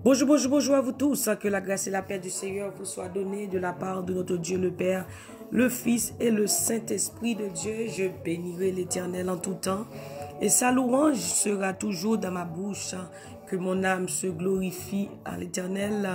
Bonjour, bonjour, bonjour à vous tous. Que la grâce et la paix du Seigneur vous soient données de la part de notre Dieu le Père, le Fils et le Saint-Esprit de Dieu. Je bénirai l'Éternel en tout temps et sa louange sera toujours dans ma bouche. Que mon âme se glorifie à l'Éternel.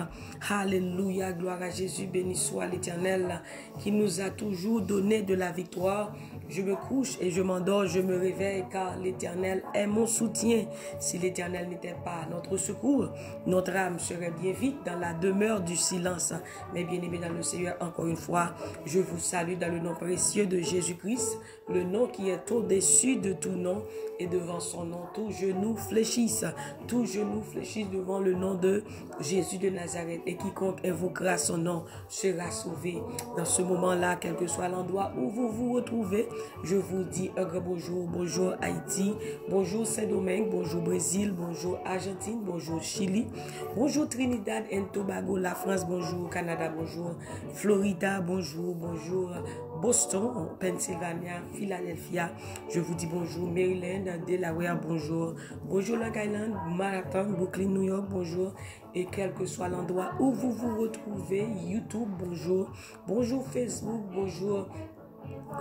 Alléluia, gloire à Jésus, béni soit l'Éternel qui nous a toujours donné de la victoire. Je me couche et je m'endors, je me réveille car l'Éternel est mon soutien. Si l'Éternel n'était pas notre secours, notre âme serait bien vite dans la demeure du silence. Mais bien aimé dans le Seigneur, encore une fois, je vous salue dans le nom précieux de Jésus-Christ, le nom qui est au-dessus de tout nom, et devant son nom, tout genou fléchisse devant le nom de Jésus de Nazareth, et quiconque invoquera son nom sera sauvé. Dans ce moment-là, quel que soit l'endroit où vous vous retrouvez, je vous dis un grand bonjour. Bonjour Haïti, bonjour Saint-Domingue, bonjour Brésil, bonjour Argentine, bonjour Chili, bonjour Trinidad et Tobago, la France, bonjour Canada, bonjour Florida, bonjour Boston, Pennsylvania, Philadelphia. Je vous dis bonjour Maryland, Delaware, bonjour Long Island, Manhattan, Brooklyn, New York, bonjour. Et quel que soit l'endroit où vous vous retrouvez, YouTube, bonjour Facebook, bonjour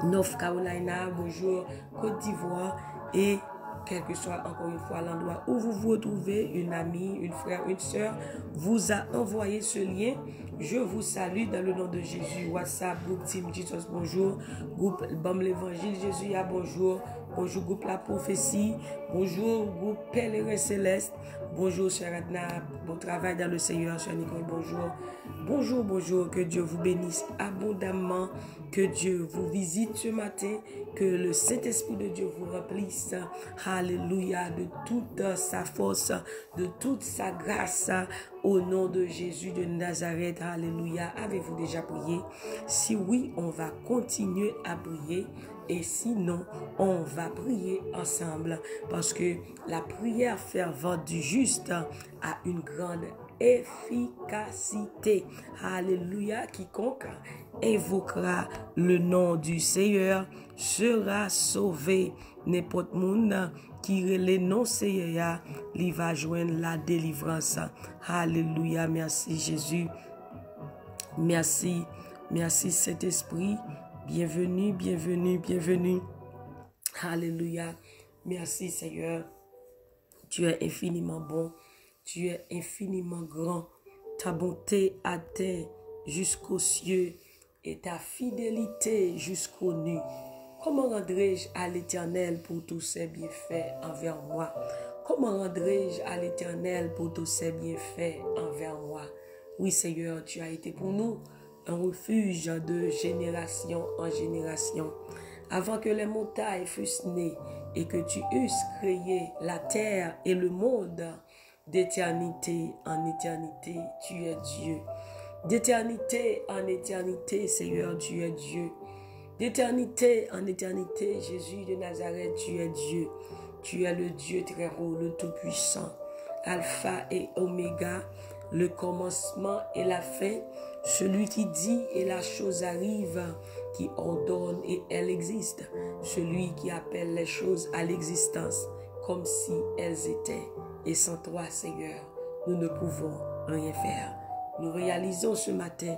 North Carolina, bonjour Côte d'Ivoire, et quel que soit encore une fois l'endroit où vous vous retrouvez, une amie, une frère, une soeur vous a envoyé ce lien. Je vous salue dans le nom de Jésus. WhatsApp, groupe Team Jesus, bonjour. Groupe Bam l'Évangile, Jésus, bonjour. Bonjour, groupe La Prophétie. Bonjour, groupe Pèlerin Céleste. Bonjour, chère Adna. Bon travail dans le Seigneur, chère Nicole. Bonjour. Bonjour. Que Dieu vous bénisse abondamment. Que Dieu vous visite ce matin. Que le Saint-Esprit de Dieu vous remplisse. Alléluia. De toute sa force, de toute sa grâce. Au nom de Jésus de Nazareth. Alléluia. Avez-vous déjà prié? Si oui, on va continuer à prier. Et sinon, on va prier ensemble parce que la prière fervente du juste a une grande efficacité. Alléluia. Quiconque invoquera le nom du Seigneur sera sauvé. N'importe monde qui le nom Seigneur, il va joindre la délivrance. Alléluia. Merci Jésus. Merci Saint-Esprit. Bienvenue. Alléluia. Merci Seigneur. Tu es infiniment bon. Tu es infiniment grand. Ta bonté atteint jusqu'aux cieux et ta fidélité jusqu'aux nues. Comment rendrai-je à l'Éternel pour tous ses bienfaits envers moi? Comment rendrai-je à l'Éternel pour tous ses bienfaits envers moi? Oui Seigneur, tu as été pour nous un refuge de génération en génération. Avant que les montagnes fussent nées et que tu eusses créé la terre et le monde, d'éternité en éternité, tu es Dieu. D'éternité en éternité, Seigneur, tu es Dieu. D'éternité en éternité, Jésus de Nazareth, tu es Dieu. Tu es le Dieu très haut, le Tout-Puissant, Alpha et Oméga, le commencement et la fin, celui qui dit et la chose arrive, qui ordonne et elle existe, celui qui appelle les choses à l'existence comme si elles étaient. Et sans toi, Seigneur, nous ne pouvons rien faire. Nous réalisons ce matin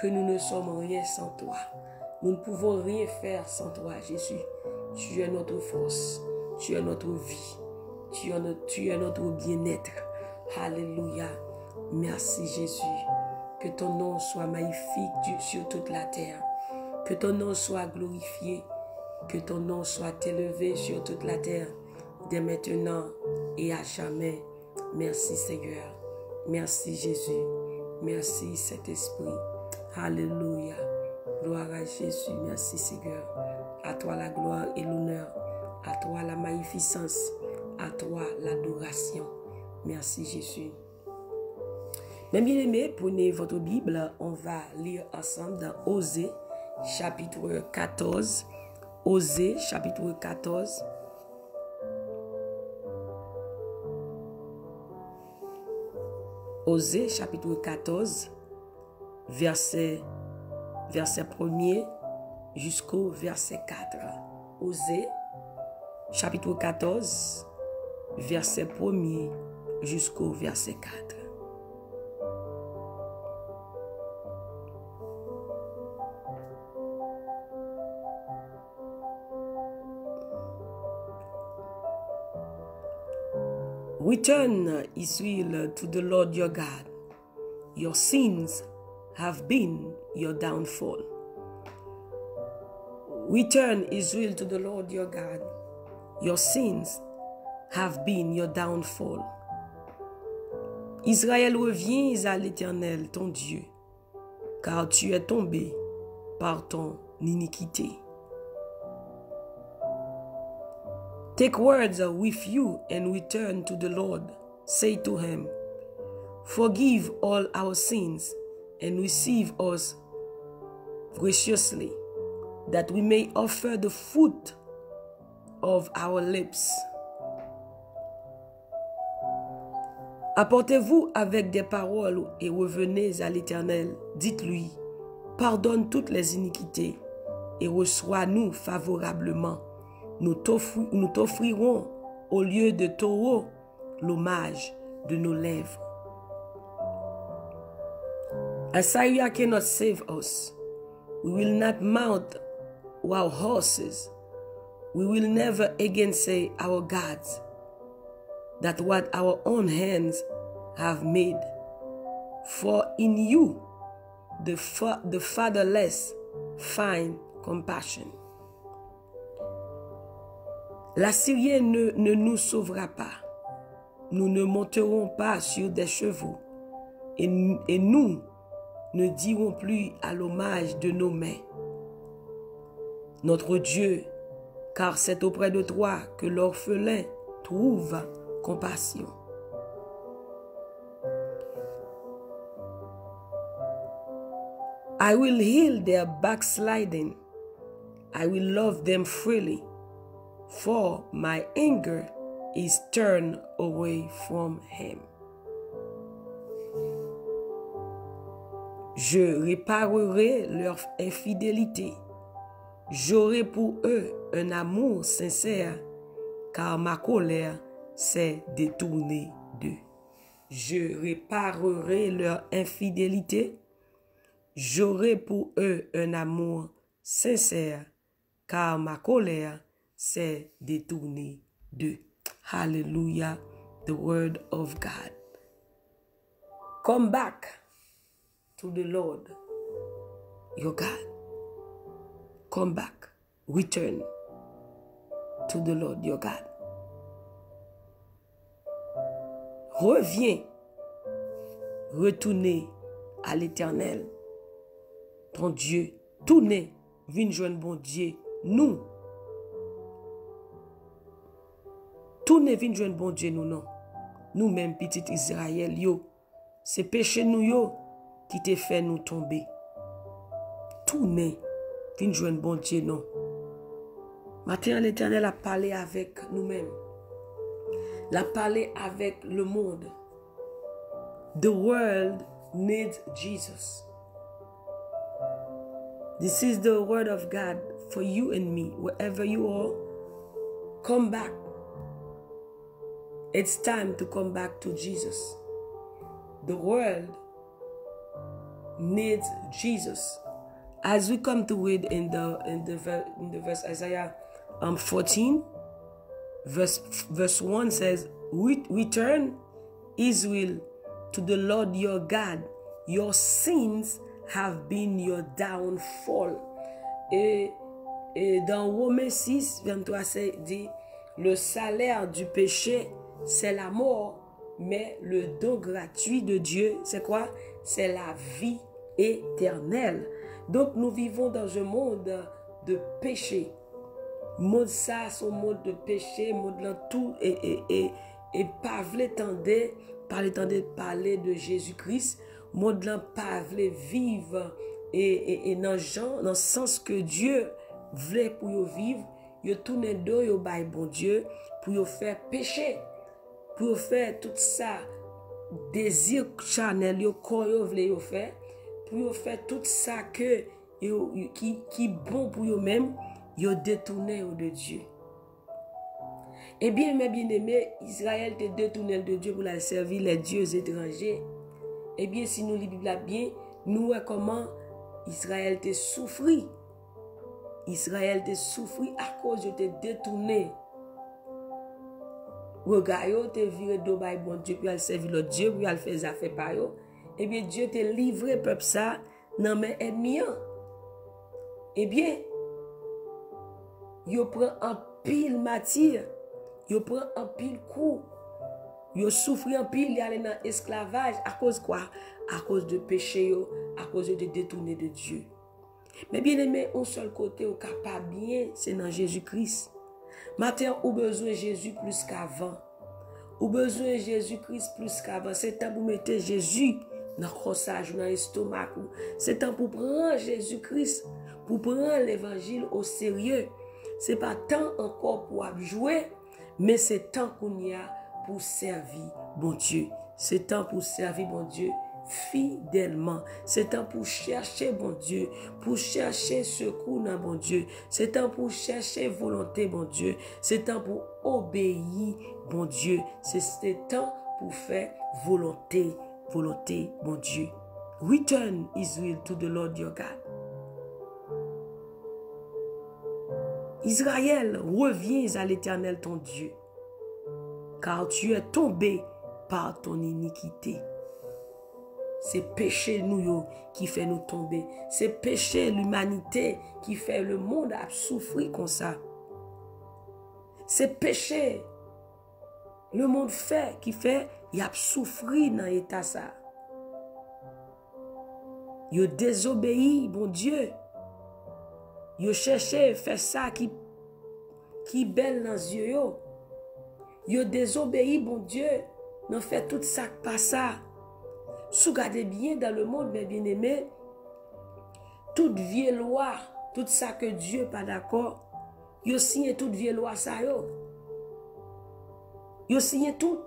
que nous ne sommes rien sans toi. Nous ne pouvons rien faire sans toi, Jésus. Tu es notre force, tu es notre vie, tu es notre bien-être. Alléluia. Merci Jésus. Que ton nom soit magnifique sur toute la terre. Que ton nom soit glorifié. Que ton nom soit élevé sur toute la terre. Dès maintenant et à jamais. Merci Seigneur. Merci Jésus. Merci Saint-Esprit. Alléluia. Gloire à Jésus. Merci Seigneur. À toi la gloire et l'honneur. À toi la magnificence. À toi l'adoration. Merci Jésus. Mes bien-aimés, prenez votre Bible, on va lire ensemble dans Osée, chapitre 14. Osée, chapitre 14. Osée, chapitre 14, verset 1er jusqu'au verset 4. Osée, chapitre 14, verset 1er jusqu'au verset 4. Return, Israel, to the Lord your God. Your sins have been your downfall. Return, Israel, to the Lord your God. Your sins have been your downfall. Israël, reviens à l'Éternel, ton Dieu, car tu es tombé par ton iniquité. Take words with you and return to the Lord. Say to him, forgive all our sins and receive us graciously, that we may offer the fruit of our lips. Apportez-vous avec des paroles et revenez à l'Éternel. Dites-lui, pardonne toutes les iniquités et reçois-nous favorablement. Nous t'offrirons au lieu de taureau l'hommage de nos lèvres. Assyria cannot save us. We will not mount our horses. We will never again say our gods, that what our own hands have made. For in you the fatherless find compassion. L'Assyrien ne nous sauvera pas. Nous ne monterons pas sur des chevaux. Et nous ne dirons plus à l'hommage de nos mains. Notre Dieu, car c'est auprès de toi que l'orphelin trouve compassion. I will heal their backsliding. I will love them freely, for my anger is turned away from him. Je réparerai leur infidélité. J'aurai pour eux un amour sincère, car ma colère s'est détournée d'eux. Je réparerai leur infidélité. J'aurai pour eux un amour sincère, car ma colère s'est détournée d'eux. Hallelujah, the word of God. Come back to the Lord, your God. Come back, return to the Lord, your God. Reviens, retournez à l'Éternel, ton Dieu. Tournez, viens joindre bon Dieu, nous. Tournez, viens joindre bon Dieu, nous, non. Nous-mêmes, petit Israël, yo. C'est péché nous, yo, qui te fait nous tomber. Tournez, viens joindre bon Dieu, non. Maintenant, l'Éternel a parlé avec nous-mêmes. Il a parlé avec le monde. The world needs Jesus. This is the word of God for you and me. Wherever you are, come back. It's time to come back to Jesus. The world needs Jesus. As we come to read in the verse Isaiah 14, verse 1 says, return, Israel, to the Lord your God. Your sins have been your downfall. Et dans Romains 6, 23, c'est dit, le salaire du péché, c'est la mort, mais le don gratuit de Dieu, c'est quoi? C'est la vie éternelle. Donc nous vivons dans un monde de péché. Monde ça, son monde de péché, monde là tout et pas vle tendait parler de Jésus-Christ, monde là pas vle vivre et dans le sens que Dieu voulait pour yo vivre, yo tourner dos yo bay bon Dieu pour yo faire péché, pour yo faire tout ça désir charnel yo corps yo vle yo faire, pour yo faire tout ça que qui bon pour yo même, yo détourné de Dieu. Eh bien, mes bien-aimés, Israël te détourné de Dieu pour la servir les dieux étrangers. Eh bien, si nous lisons la Bible bien, nous voyons comment Israël te souffri. Israël te souffri à cause de te détourner regard yo te viré do bay bon Dieu puis elle servi l'autre Dieu puis elle fait affaire par yo. Eh bien Dieu te livré peuple ça dans mes ennemis. Eh bien yo prend en pile matière, yo prend en pile coup. Yo souffri en pile, y aller dans esclavage à cause quoi? À cause de péché yo, à cause de détourner de Dieu. Mais bien aimé, un seul côté au capable bien, c'est dans Jésus-Christ. Matin, ou besoin de Jésus plus qu'avant. Ou besoin de Jésus-Christ plus qu'avant. C'est temps pour mettre Jésus dans le crossage, dans l'estomac. C'est temps pour prendre Jésus-Christ, pour prendre l'évangile au sérieux. C'est pas temps encore pour jouer, mais c'est temps qu'on y a pour servir bon Dieu. C'est temps pour servir bon Dieu fidèlement. C'est temps pour chercher bon Dieu, pour chercher secours dans bon Dieu. C'est temps pour chercher volonté bon Dieu. C'est temps pour obéir bon Dieu. C'est temps pour faire volonté bon Dieu. Return Israel to the Lord your God. Israël, reviens à l'Éternel ton Dieu, car tu es tombé par ton iniquité. C'est péché nous qui fait nous tomber. C'est péché l'humanité qui fait le monde à souffrir comme ça. C'est péché le monde fait qui fait il a souffrir dans l'état ça. Il désobéit bon Dieu. Il cherche faire ça qui belle dans les yeux. Il désobéit bon Dieu. Il fait tout ça pas ça. Si vous regardez bien dans le monde, mes bien-aimés, toute vieille loi, tout ça que Dieu n'est pas d'accord, il signe toute vieille loi ça. Il signe tout.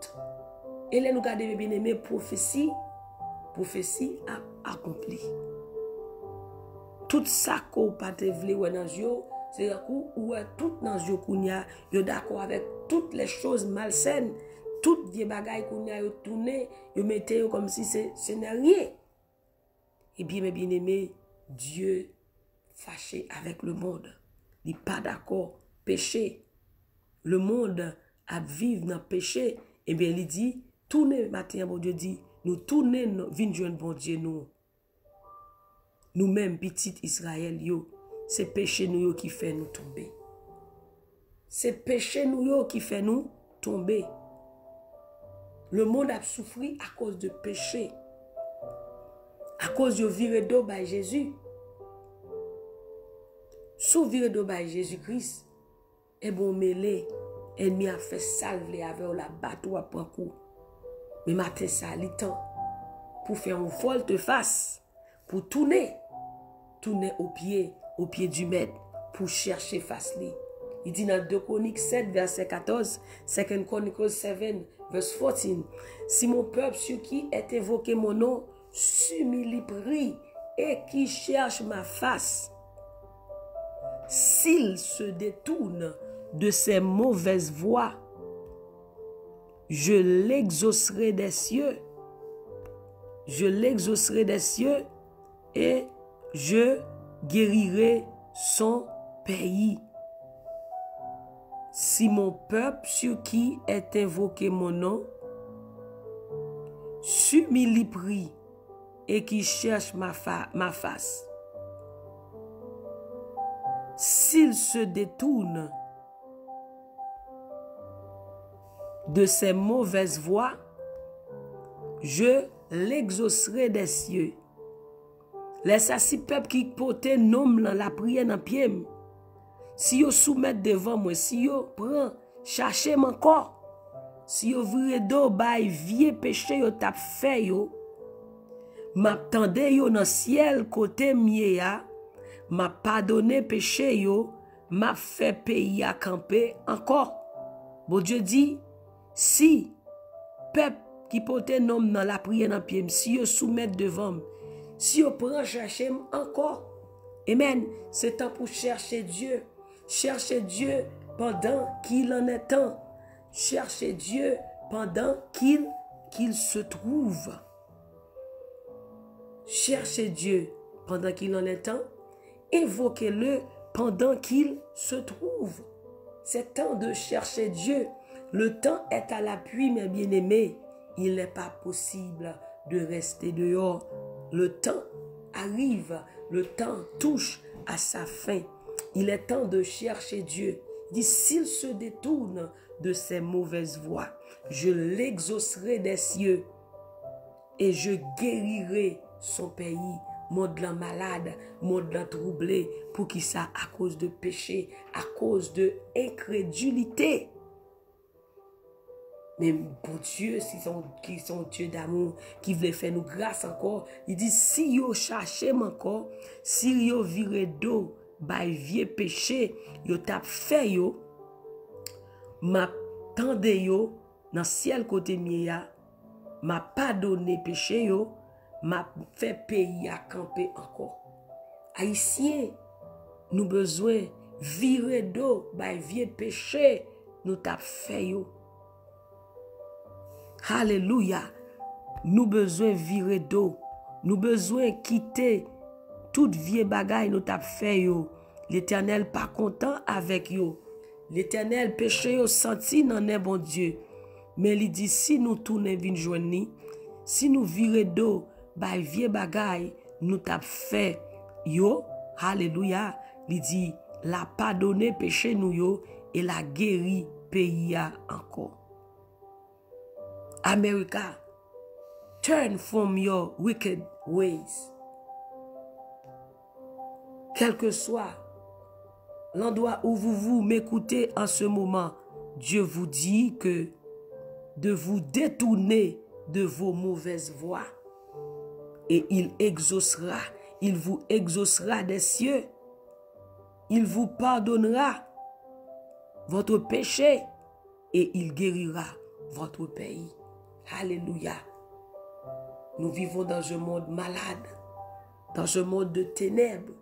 Et là, nous regardons, mes bien-aimés, prophétie accomplie. Tout ça qu'on pas te vle dans les yeux, c'est un coup où tout dans les yeux qu'on y a, il est d'accord avec toutes les choses malsaines. Toutes les bagailles qu'on a tourné, ils mettaient comme si ce n'est rien. Et bien, mes bien-aimés, Dieu fâché avec le monde. Il n'est pas d'accord. Péché. Le monde a vivre dans le péché. Et bien, il dit, tournez, matin, bon Dieu dit, nous tournons, venons bon Dieu, nous. Nous-mêmes, petit Israël, c'est péché nous qui fait nous tomber. C'est péché nous qui fait nous tomber. Le monde a souffert à cause de péché. À cause de virer d'eau par Jésus. Sous virer d'eau par Jésus-Christ, et bon mêlé, ennemi a fait salver avec la bateau à prendre coup. Mais matin ça, il est temps pour faire une volte-face, pour tourner au pied du maître, pour chercher face li. Il dit dans 2 Chroniques 7, verset 14, 2 Chronicles 7, verset 14, si mon peuple sur qui est évoqué mon nom, s'humilie, prie et qui cherche ma face, s'il se détourne de ses mauvaises voies, je l'exaucerai des cieux. Je l'exaucerai des cieux et je guérirai son pays. Si mon peuple sur qui est invoqué mon nom s'humilie, prie et qui cherche ma face, s'il se détourne de ses mauvaises voies, je l'exaucerai des cieux. Laisse si peuple qui porte nom dans la prière dans pied. Si yo soumettent devant moi, si yo prend, cherchez mon corps. Si yo vire do bay vieux péché yo tap fait yo, m'attende yo dans ciel côté mieux ya, m'a pardonné péché yo, m'a fait pays à camper encore. Bon Dieu dit, si peuple qui porte nom dans la prière dans pied, si yo soumettent devant moi, si yo prend chercher encore. Amen. C'est temps pour chercher Dieu. Cherchez Dieu pendant qu'il en est temps. Cherchez Dieu pendant qu'il se trouve. Cherchez Dieu pendant qu'il en est temps. Évoquez-le pendant qu'il se trouve. C'est temps de chercher Dieu. Le temps est à l'appui, mes bien-aimés. Il n'est pas possible de rester dehors. Le temps arrive, le temps touche à sa fin. Il est temps de chercher Dieu. Il dit, s'il se détourne de ses mauvaises voies, je l'exaucerai des cieux et je guérirai son pays. Monde la malade, monde la troublé, pour qui ça? À cause de péché, à cause de incrédulité. Mais pour Dieu, qui sont Dieu d'amour, qui veut faire nous grâce encore, il dit, si yo cherchez encore, si yo viré d'eau, by vieux péché, yo tap fait yo, m'a tende yo, dans ciel côté mia, m'a pardonné péché yo, m'a fait pays à camper encore. Haïtiens, nous besoin virer d'eau, by vieux péché, nous tap fait yo. Alléluia. Nous besoin virer d'eau. Nous besoin quitter toute vieille bagaille nous t'a fait yo. L'Éternel pas content avec yo. L'Éternel péché yo senti nan est bon Dieu. Mais il dit si nous tourner vinn joindre, si nous virer d'eau by vieille bagaille nous t'a fait yo. Alléluia. Il dit la pardonner péché nous yo et la guéri pays encore. America, turn from your wicked ways. Quel que soit l'endroit où vous m'écoutez en ce moment, Dieu vous dit que de vous détourner de vos mauvaises voies. Et il vous exaucera des cieux. Il vous pardonnera votre péché et il guérira votre pays. Alléluia. Nous vivons dans un monde malade, dans un monde de ténèbres.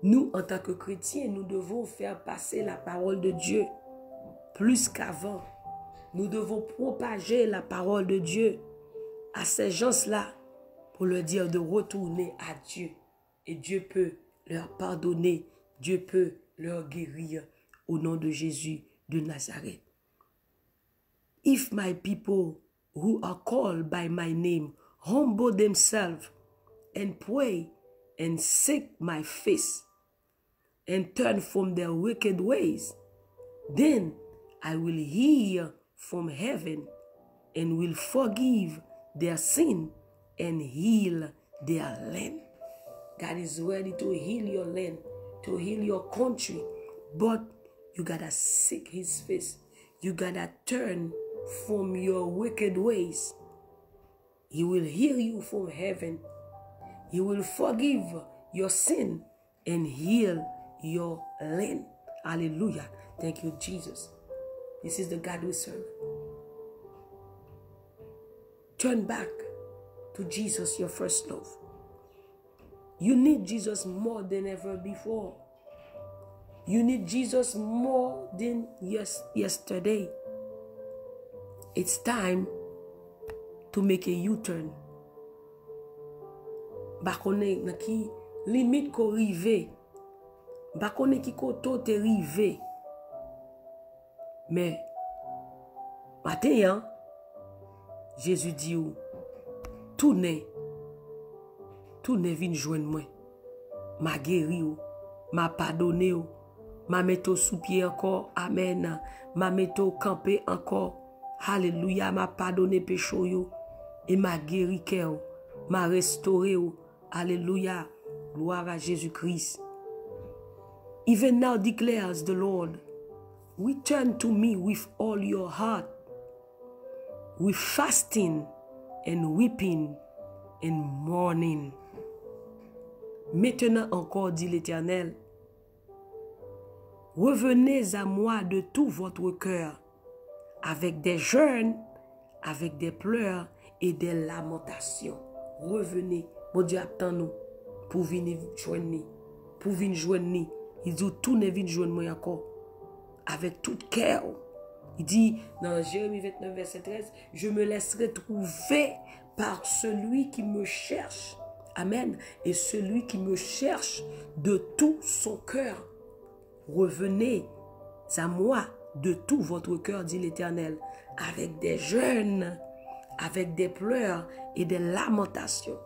Nous, en tant que chrétiens, nous devons faire passer la parole de Dieu plus qu'avant. Nous devons propager la parole de Dieu à ces gens-là pour leur dire de retourner à Dieu. Et Dieu peut leur pardonner, Dieu peut leur guérir au nom de Jésus de Nazareth. If my people who are called by my name humble themselves and pray and seek my face and turn from their wicked ways, then I will hear from heaven and will forgive their sin and heal their land. God is ready to heal your land, to heal your country, but you gotta seek his face. You gotta turn from your wicked ways. He will hear you from heaven. He will forgive your sin and heal your land. Hallelujah. Thank you, Jesus. This is the God we serve. Turn back to Jesus, your first love. You need Jesus more than ever before. You need Jesus more than yesterday. It's time to make a U-turn. Bakone na ki limite ko rive. Bakone ki koto te rive. Mais matin, Jésus dit ou tournez vin joindre moi. Ma guéri ou, ma pardonné ou, ma metto sous pied encore. Amen. Ma metto campé encore. Alléluia, m'a pardonné péché yo et m'a guéri cœur, m'a restauré. Alléluia, gloire à Jésus-Christ. Even now declares the Lord, return to me with all your heart, with fasting and weeping and mourning. Maintenant encore, dit l'Éternel, revenez à moi de tout votre cœur, avec des jeûnes, avec des pleurs et des lamentations. Revenez. Bon Dieu attend nous pour venir joindre. Pour venir joindre. Il dit, tournez venir joindre moi encore. Avec tout cœur. Il dit, dans Jérémie 29, verset 13, je me laisserai trouver par celui qui me cherche. Amen. Et celui qui me cherche de tout son cœur. Revenez à moi de tout votre cœur, dit l'Éternel, avec des jeûnes, avec des pleurs et des lamentations.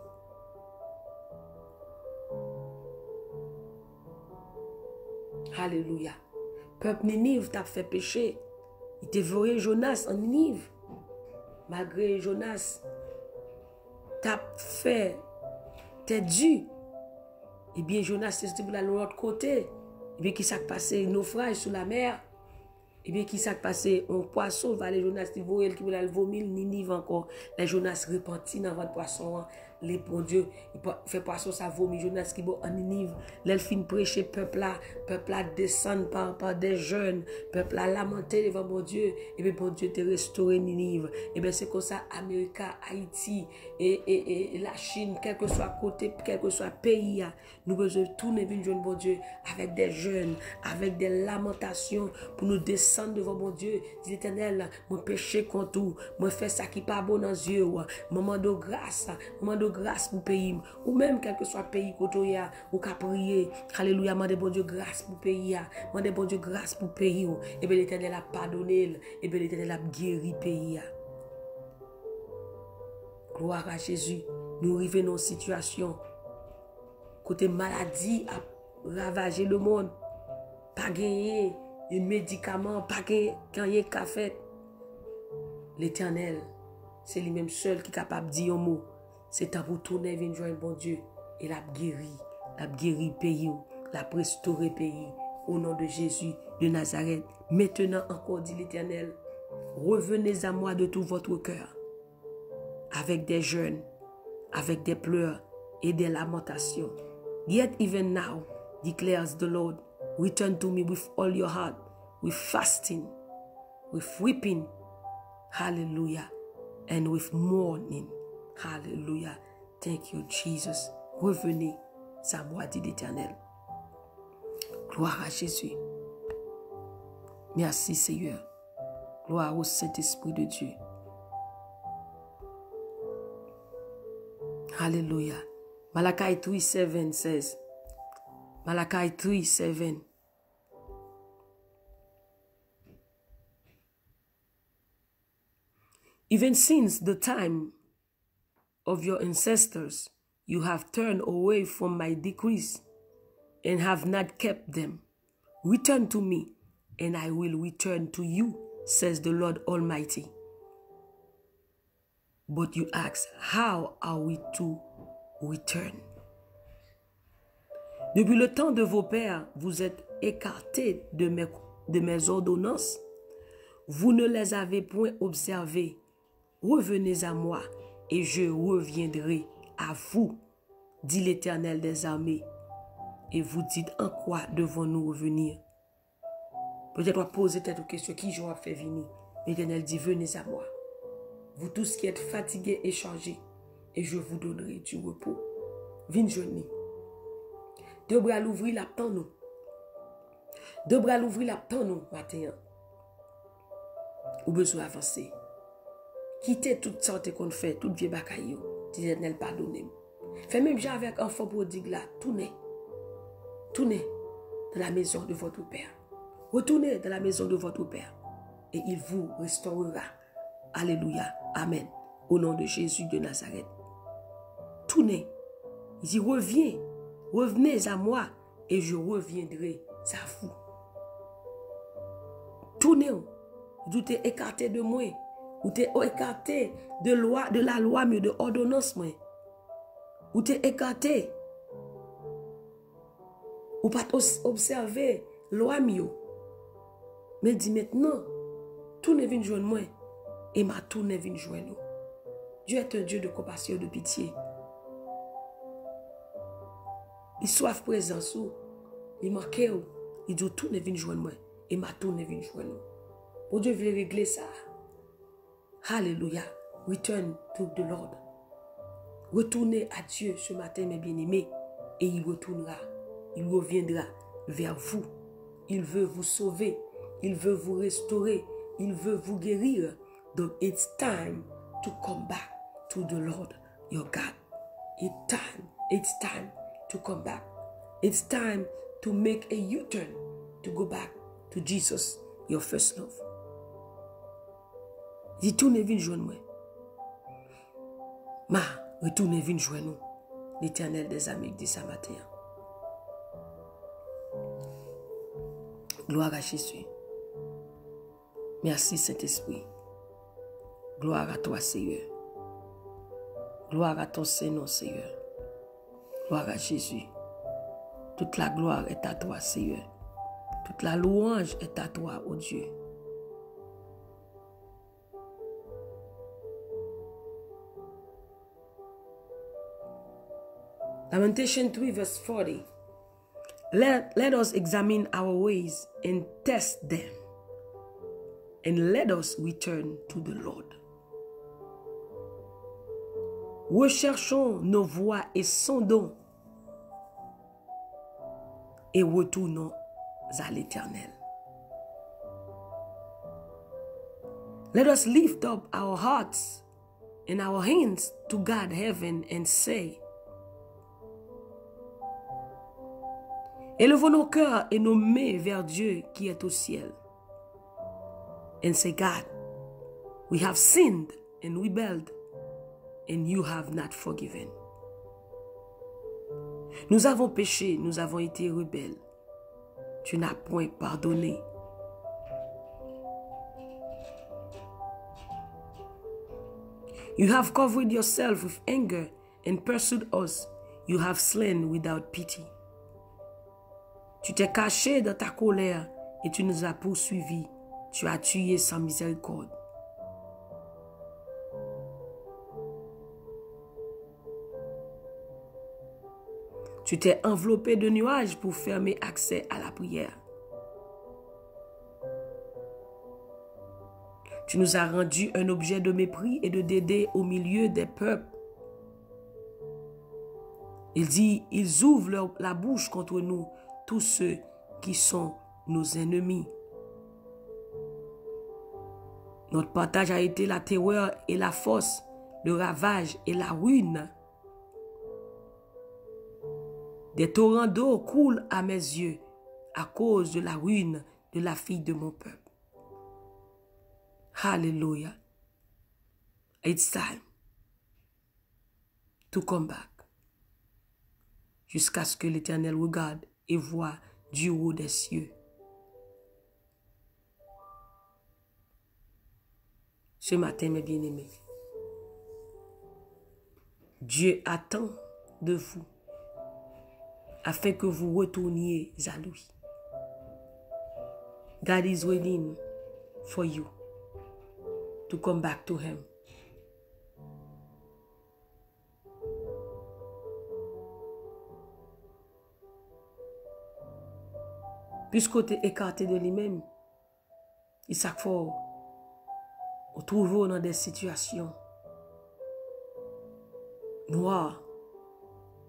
Alléluia. Peuple Ninive t'a fait pécher. Il t'a volé Jonas en Ninive. Malgré Jonas t'a fait, t'es dû. Eh bien, Jonas, c'est pour l'autre côté. Eh bien, qui s'est passé? Un naufrage sous la mer. Eh bien, qui s'est passé? Un poisson va aller Jonas, qui voit qui va le vomir, Ninive encore. Les Jonas repentit dans votre poisson. Les bon Dieu, il fait poisson, ça vomit. Jonas qui va en Ninive. L'elfine prêcher, peuple là descend par des jeunes. Peuple là lamenté devant bon Dieu. Et bien, bon Dieu te restauré Ninive. Et bien, c'est comme ça, Amérique, Haïti et la Chine, quel que soit côté, quel que soit pays, nous besoin tourner vers jeune bon Dieu avec des jeûnes, avec des lamentations pour nous descendre devant mon Dieu. Dit l'Éternel, mon péché contre tout, moi fais ça qui pas bon dans les yeux, moment de grâce pour pays, ou même quel que soit pays côté ou qu'à prier, alléluia, demandez bon Dieu grâce pour pays, demandez bon Dieu grâce pour pays, et bien l'Éternel a pardonné, et bien l'Éternel a guéri pays. Gloire à Jésus. Nous arrivons dans une situation côté maladie a ravagé le monde. Pas gagné de médicaments, pas gagné café. L'Éternel, c'est lui-même seul qui est capable de dire un mot. C'est temps pour tourner vers joindre bon Dieu. Et l'a guéri pays, l'a restauré pays. Au nom de Jésus de Nazareth. Maintenant encore, dit l'Éternel, revenez à moi de tout votre cœur. Avec des jeûnes, avec des pleurs et des lamentations. Yet even now, declares the Lord, return to me with all your heart, with fasting, with weeping, hallelujah, and with mourning, hallelujah. Thank you, Jesus. Revenez à moi, dit l'Éternel. Gloire à Jésus. Merci, Seigneur. Gloire au Saint-Esprit de Dieu. Hallelujah. Malachi 3:7 says, Malachi 3:7. Even since the time of your ancestors, you have turned away from my decrees and have not kept them. Return to me, and I will return to you, says the Lord Almighty. But you ask, how are we to return? Depuis le temps de vos pères, vous êtes écartés de mes ordonnances. Vous ne les avez point observées. Revenez à moi et je reviendrai à vous, dit l'Éternel des armées. Et vous dites, en quoi devons-nous revenir? Peut-être on va poser cette question, qui j'aurais fait venir? L'Éternel dit, venez à moi. Vous tous qui êtes fatigués et chargés, et je vous donnerai du repos. Venez journée. Deux bras l'ouvrir, l'attend nous. Deux bras l'ouvrir, l'attend nous, matin. Ou besoin d'avancer. Quittez toute sorte qu'on fait, toute vieux bakayo. Dit l'Éternel, pardonnez-moi. Fait même j'ai avec un enfant prodigue là, tournez. Tournez dans la maison de votre Père. Retournez dans la maison de votre Père. Et il vous restaurera. Alléluia. Amen. Au nom de Jésus de Nazareth. Tournez. Il dit, revenez à moi et je reviendrai à vous. Tournez. Vous êtes écarté de moi. Vous êtes écarté de la loi, mais de ordonnance. Vous êtes écarté. Vous pas observer loi mieux. Mais dit maintenant, tournez vient joindre moi et ma tourne vient joindre nous. Dieu est un Dieu de compassion et de pitié. Il soif présence ou, il manque ou, il dit tourne vient joindre moi et ma tourne vient joindre nous. Pour Dieu veut régler ça. Hallelujah. Return to the Lord. Retournez à Dieu ce matin, mes bien-aimés, et il retournera. Il reviendra vers vous. Il veut vous sauver. Il veut vous restaurer. Il veut vous guérir. Donc, it's time to come back to the Lord, your God. It's time to come back. It's time to make a U-turn, to go back to Jesus. your first love. Dis, tournez, viens joindre moi. Ma, retournez, viens joindre nous. L'Éternel des Amériques dit ça matin. Gloire à Jésus. Merci Saint-Esprit. Gloire à toi, Seigneur. Gloire à ton Seigneur, Seigneur. Gloire à Jésus. Toute la gloire est à toi, Seigneur. Toute la louange est à toi, ô Dieu. Lamentation 3 verse 40. Let us examine our ways and test them. And let us return to the Lord. Recherchons nos voies et sondons et retournons à l'Éternel. Let us lift up our hearts and our hands to God heaven and say, élevons nos cœurs et nos mains vers Dieu qui est au ciel. And say, God, we have sinned and rebelled, and you have not forgiven. Nous avons péché, nous avons été rebelles. Tu n'as point pardonné. You have covered yourself with anger and pursued us. You have slain without pity. Tu t'es caché dans ta colère et tu nous as poursuivis. Tu as tué sans miséricorde. Tu t'es enveloppé de nuages pour fermer accès à la prière. Tu nous as rendu un objet de mépris et de dédain au milieu des peuples. Il dit, ils ouvrent la bouche contre nous, tous ceux qui sont nos ennemis. Notre partage a été la terreur et la force, le ravage et la ruine. Des torrents d'eau coulent à mes yeux à cause de la ruine de la fille de mon peuple. Hallelujah. It's time to come back. Jusqu'à ce que l'Éternel regarde et voit du haut des cieux. Ce matin, mes bien-aimés, Dieu attend de vous afin que vous retourniez à lui. God is waiting for you to come back to him. Puisqu'on est écarté de lui-même, il s'est fort. On trouve dans des situations noires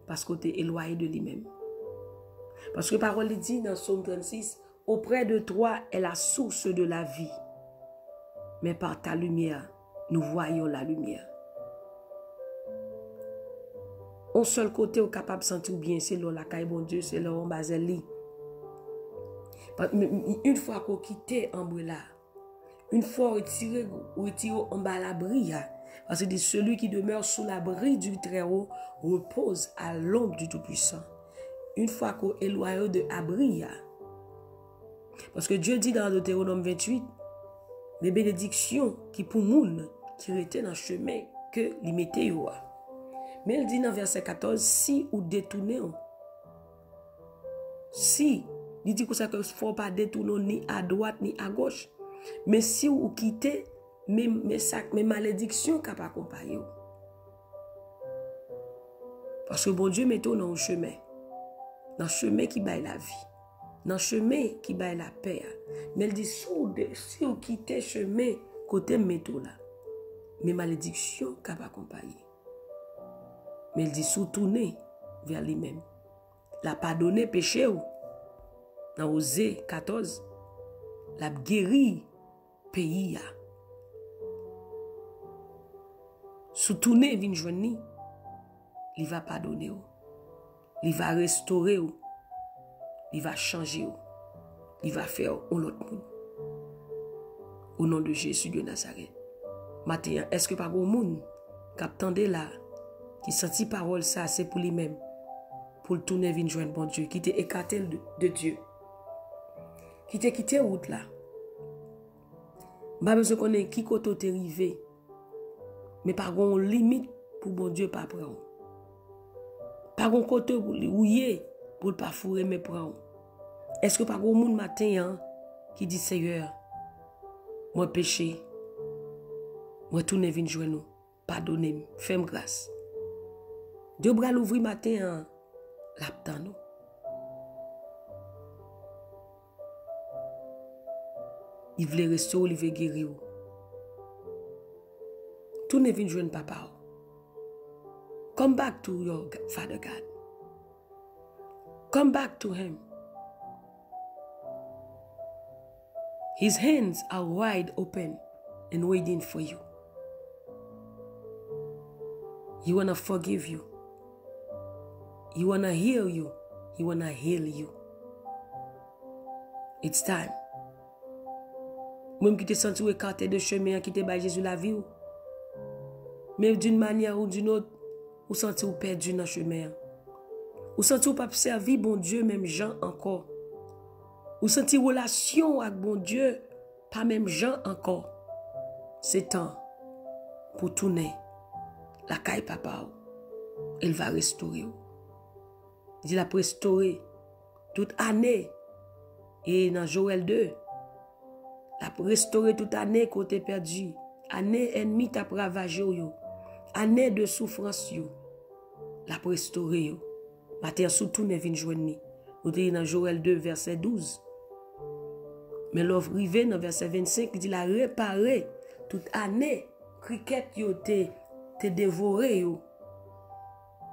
parce qu'on est éloigné de lui-même. Parce que la parole dit dans Psaume 36, auprès de toi est la source de la vie. Mais par ta lumière, nous voyons la lumière. Un seul côté, on est capable de sentir bien, c'est là la caille bon Dieu, c'est là on base lit. Une fois qu'on quitte Umbrella, une fois retiré en bas l'abri, parce que celui qui demeure sous l'abri du Très-Haut repose à l'ombre du Tout-Puissant. Une fois qu'on est éloigné de l'abri, parce que Dieu dit dans Deutéronome 28, les bénédictions qui pour moun qui étaient dans le chemin que les mettaient. Mais il dit dans verset 14, si ou détournez, si, il dit que ça ne faut pas détourner ni à droite ni à gauche. Mais si vous quittez, mes malédictions ne peuvent pas accompagner. Parce que bon Dieu met dans le chemin. Dans le chemin qui baille la vie. Dans le chemin qui baille la paix. Mais il dit, si vous quittez le chemin, côté métaux là, mes malédictions ne peuvent pas accompagner. Mais il dit, si vous tournez vers lui-même, la pardonner péché ou. Dans Osée 14, la guéri pays. Sous tourner vin joindre, il va pardonner, il va restaurer, il va changer, il va faire un autre monde. Au nom de Jésus de Nazareth. Matin, est-ce que par un monde qui attendait là, qui sentit parole ça, c'est pour lui-même, pour le tourner vers joindre bon Dieu, qui t'est écarté de Dieu, qui t'est quitté route là. Pas besoin qu'on ait qui côté t'est arrivé, mais par une limite pour bon Dieu pas prendre. Par un côté pour lui ouiller, pour pas fourrer mais prendre. Est-ce que par un monde matin hein, qui dit Seigneur, moi péché, moi tourner vers joindre nous, pardonnez-moi, fais-moi grâce. Dieu bras l'ouvrir matin hein, l'aptan nous. Il veut restaurer, il veut guérir. Tout ne vient jouer papa. Come back to your Father God. Come back to him. His hands are wide open and waiting for you. He wanna forgive you. He wanna heal you. He wanna heal you. It's time. Même qui te senti écarté de chemin qui te bat Jésus la vie. Mais d'une manière ou d'une autre, ou senti ou perdu dans le chemin. Ou senti ou pas servir bon Dieu même gens encore. Ou senti relation avec bon Dieu pas même gens encore. C'est temps pour tourner la caille papa. Il va restaurer. Il a restauré toute année. Et dans Joël 2, il a restauré toute année côté perdu. Année ennemie t'a ravagé yo. Année de souffrance yo. La restauré yo. Matin surtout ne vinn joindre. Nous dit dans Joël 2 verset 12. Mais l'offre rivé dans verset 25 il dit la réparer toute année cricket yo te dévoré yo.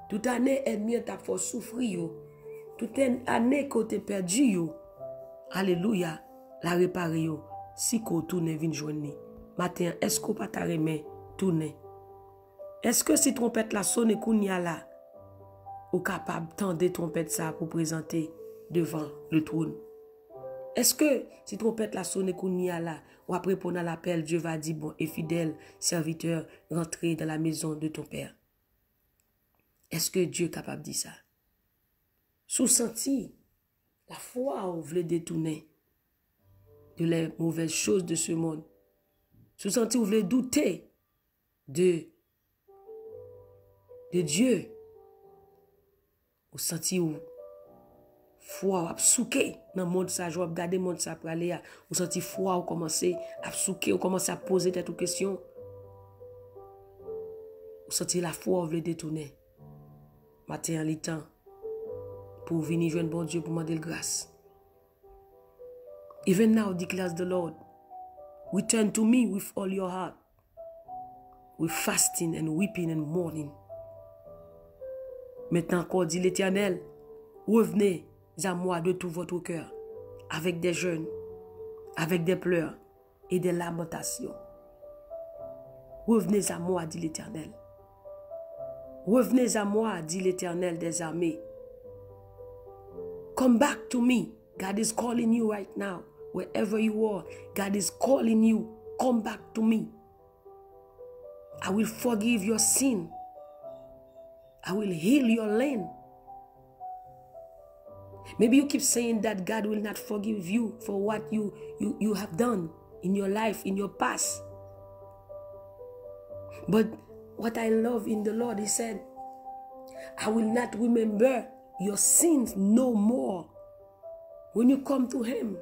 Toute année ennemi t'a fait souffrir yo. Toute année côté perdu yo. Alléluia, la réparer yo. Si ko tourne vinn joindre. Matin, est-ce qu'on pas ta remet tourner? Est-ce que si trompette la sonne kounya là, ou capable tendre trompette ça pour présenter devant le trône? Est-ce que si trompette la sonne kounya là, ou après répondre à l'appel, Dieu va dire bon et fidèle serviteur, rentrez dans la maison de ton Père? Est-ce que Dieu est capable de dire ça? Sous senti, la foi ou voulait détourner de les mauvaises choses de ce monde. Sous senti ou voulez douter de Dieu. Ou senti ou foi ou souké dans le monde ça, je vais regarder le monde ça pour aller. Ou senti foi ou commencer à souké, ou commencer à poser des questions. Ou senti la foi ou voulez détourner. Matin en l'étant pour venir joindre bon Dieu pour demander grâce. Even now, declares the Lord, return to me with all your heart, with fasting and weeping and mourning. Maintenant encore, dit l'Éternel, revenez à moi de tout votre cœur, avec des jeûnes, avec des pleurs et des lamentations. Revenez à moi, dit l'Éternel. Revenez à moi, dit l'Éternel des armées. Come back to me. God is calling you right now. Wherever you are, God is calling you. Come back to me. I will forgive your sin. I will heal your land. Maybe you keep saying that God will not forgive you for what you have done in your life, in your past. But what I love in the Lord, He said, I will not remember your sins no more. When you come to Him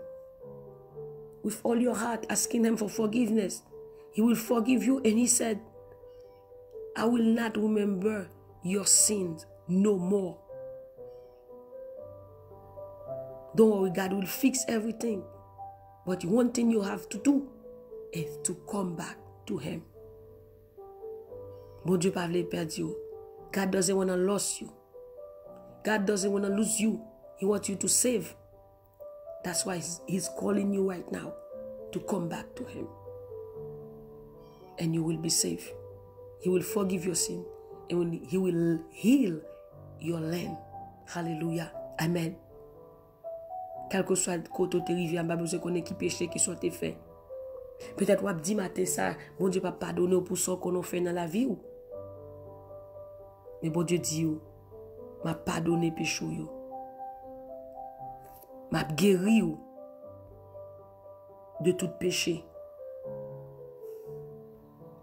with all your heart, asking Him for forgiveness, He will forgive you. And He said, I will not remember your sins no more. Don't worry, God will fix everything. But one thing you have to do is to come back to Him. Bon Dieu pas vle perdre you. God doesn't want to lose you. God doesn't want to lose you. He wants you to save. That's why He's calling you right now to come back to Him. And you will be saved. He will forgive your sin. And He will heal your land. Hallelujah. Amen. Quel que soit le côté de rivière, pas besoin qu'on ait qui péché qui soit fait. Peut-être wap dit matin ça, bon Dieu pas pardonner pour ce qu'on a fait dans la vie ou. Mais bon Dieu dit ou, m'a pardonné péché ou. M'a guéri ou de tout péché.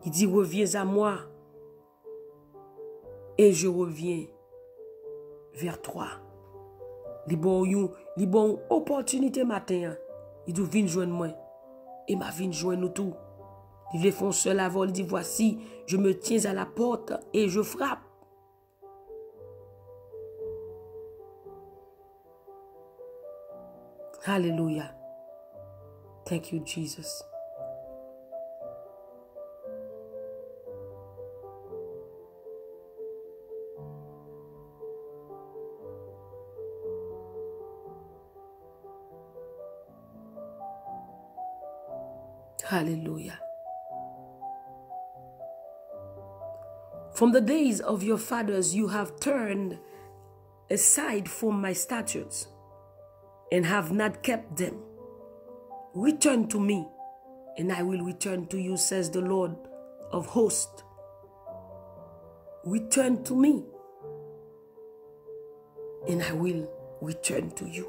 Il dit reviens à moi et je reviens vers toi. Li bon opportunité matin. Il dit viens joindre moi et m'a viens joindre nous tout. Il veut faire un seul avant, il dit voici, je me tiens à la porte et je frappe. Hallelujah. Thank you, Jesus. Hallelujah. From the days of your fathers, you have turned aside from my statutes and have not kept them. Return to me, and I will return to you, says the Lord of hosts. Return to me, and I will return to you.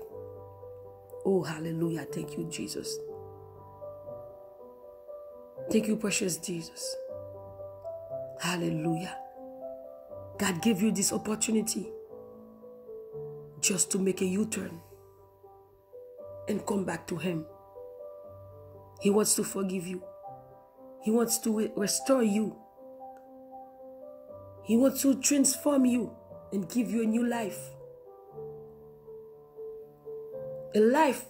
Oh, hallelujah. Thank you, Jesus. Thank you, precious Jesus. Hallelujah. God gave you this opportunity just to make a U-turn and come back to Him. He wants to forgive you. He wants to restore you. He wants to transform you and give you a new life. A life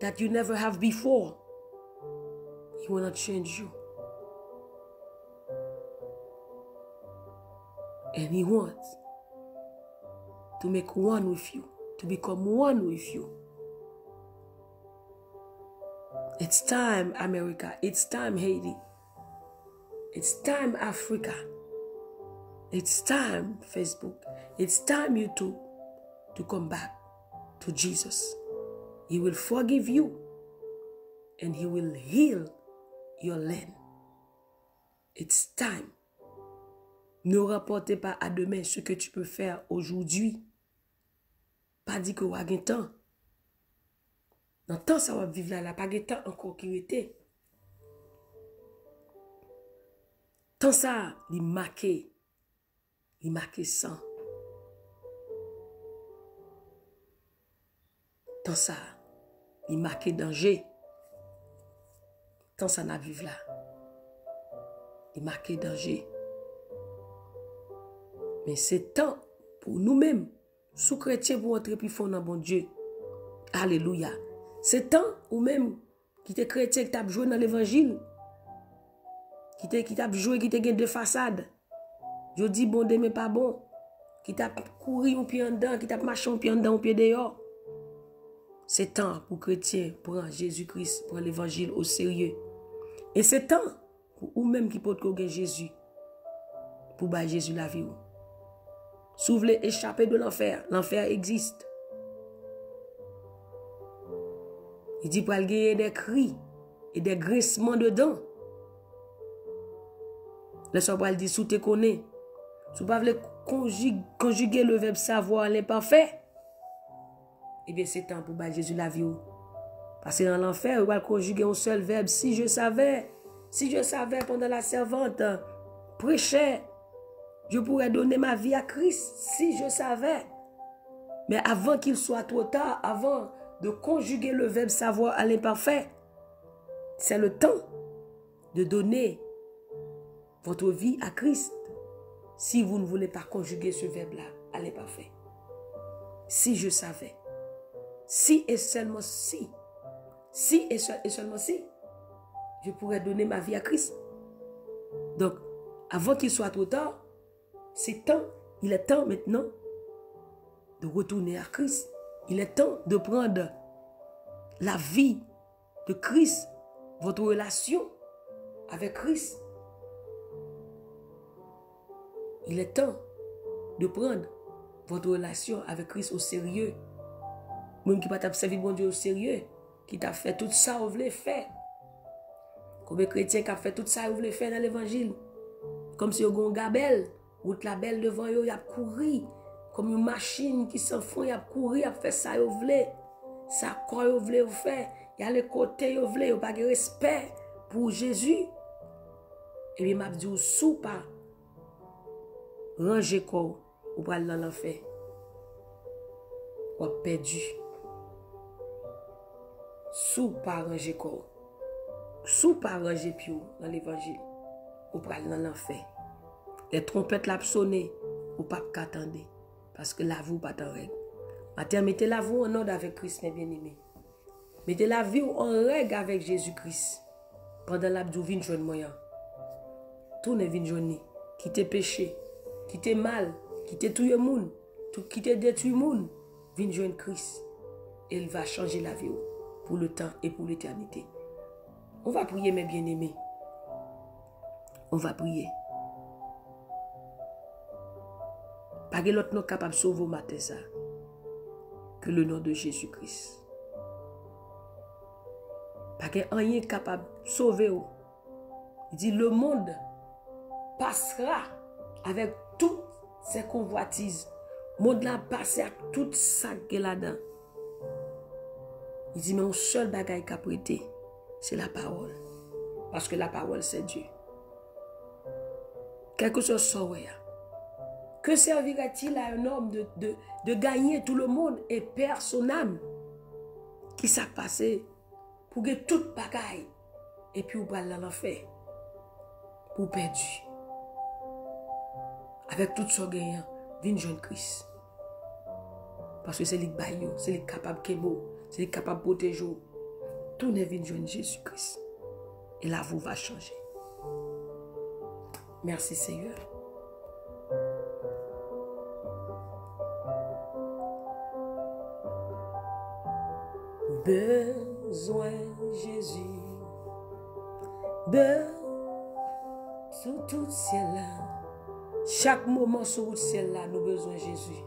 that you never have before. He will not change you. And He wants to make one with you, to become one with you. It's time, America. It's time, Haiti. It's time, Africa. It's time, Facebook. It's time, YouTube, to come back to Jesus. He will forgive you and He will heal your land. It's time. Ne rapportez pas à demain ce que tu peux faire aujourd'hui. Pas dit que vous avez un temps. Dans le temps, ça va vivre là, pas de temps encore qui était. Tant ça, il marqué sang. Tant ça, il marqué danger. Tant ça n'a vivre là, il marqué danger. Mais c'est temps pour nous-mêmes, sous chrétiens, pour entrer plus fort dans bon Dieu. Alléluia. C'est temps ou même qui t'es chrétien, qui t'a joué dans l'évangile, qui t'a joué, qui t'a gagné de façade. Je dis bon Dieu, mais pas bon. Qui t'a couru un pied en dedans, qui t'a marché un pied en dedans, un pied dehors. C'est temps pour chrétiens, pour Jésus-Christ, pour l'évangile au sérieux. Et c'est temps pour ou même qui peut gagner Jésus, pour battre Jésus la vie. Si vous voulez échapper de l'enfer, l'enfer existe. Il dit pour gagner des cris et des grincements dedans. Le soir, il dit sous te connaît. Si vous ne voulez conjuguer le verbe savoir l'imparfait, eh bien c'est temps pour battre Jésus la vie. Parce que dans l'enfer, vous allez conjuguer un seul verbe. Si je savais pendant la servante prêchait, je pourrais donner ma vie à Christ. Si je savais. Mais avant qu'il soit trop tard, avant de conjuguer le verbe savoir à l'imparfait, c'est le temps de donner votre vie à Christ. Si vous ne voulez pas conjuguer ce verbe-là à l'imparfait. Si je savais. Si et seulement si. Si et seulement si. Je pourrais donner ma vie à Christ. Donc, avant qu'il soit trop tard, c'est temps, il est temps maintenant de retourner à Christ. Il est temps de prendre la vie de Christ, votre relation avec Christ. Il est temps de prendre votre relation avec Christ au sérieux. Même qui ne pas servi bon Dieu au sérieux, qui t'a fait tout ça, vous voulez faire. Combien de chrétiens qui ont fait tout ça, ils voulaient faire dans l'évangile. Comme si ils ont une gabelle, route la belle devant eux, ils ont couru. Comme une machine qui s'enfonce, ils ont couru, ils ont fait ça, ils voulaient. Ça, quoi ils voulaient faire. Il y a les côtés, ils voulaient, ils n'ont pas de respect pour Jésus. Et puis, m'a dit, sous pas, ranger corps, ou pas dans l'enfer. Ou perdu. Sous pas ranger corps. Sous pas ranger pied dans l'évangile. Ou pas dans l'enfer. Les trompettes l'ont sonné, ou pas qu'attendre. Parce que la vie pas en règle. Maintenant, mettez la vie en ordre avec Christ, mes bien-aimés. Mettez la vie en règle avec Jésus-Christ. Pendant la vie, vin joindre moyen. Tout ne vin joindre. Quittez péché, quittez mal, quittez tout le monde, quittez détruit le monde. Vin joindre Christ. Et il va changer la vie pour le temps et pour l'éternité. On va prier, mes bien-aimés. On va prier. Pas que l'autre n'est capable de sauver au matin ça. Que le nom de Jésus-Christ. Pas que rien n'est capable de sauver. Il dit le monde passera avec toutes ses convoitises. Le monde là passe avec tout ça qui est là-dedans. Il dit mais un seul bagage qui a prêté, c'est la parole. Parce que la parole c'est Dieu. Quelque chose soit. Que servira-t-il à un homme de gagner tout le monde et perdre son âme? Qui s'est passé pour que toute bagaille et puis ou pas dans l'enfer pour perdu. Avec tout ce gagnant, vient jeune Christ. Parce que c'est lui qui c'est lui capable de beau, c'est lui capable de protéger. Tout ne vient jeune Jésus-Christ. Et là, vous va changer. Merci Seigneur. Besoin Jésus, sous tout ciel là, chaque moment sur tout ciel là, nous besoin Jésus.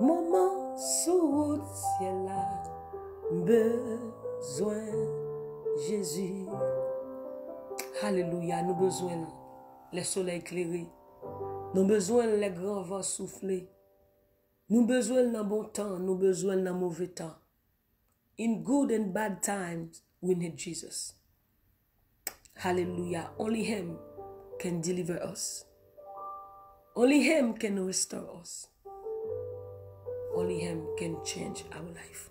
Moment sur tout ciel là, besoin Jésus. Alléluia, nous besoin les soleils éclairés, nous besoin les grands vents soufflés. Nous besoin d'un bon temps, nous besoin d'un mauvais temps. In good and bad times, we need Jesus. Hallelujah. Only Him can deliver us. Only Him can restore us. Only Him can change our life.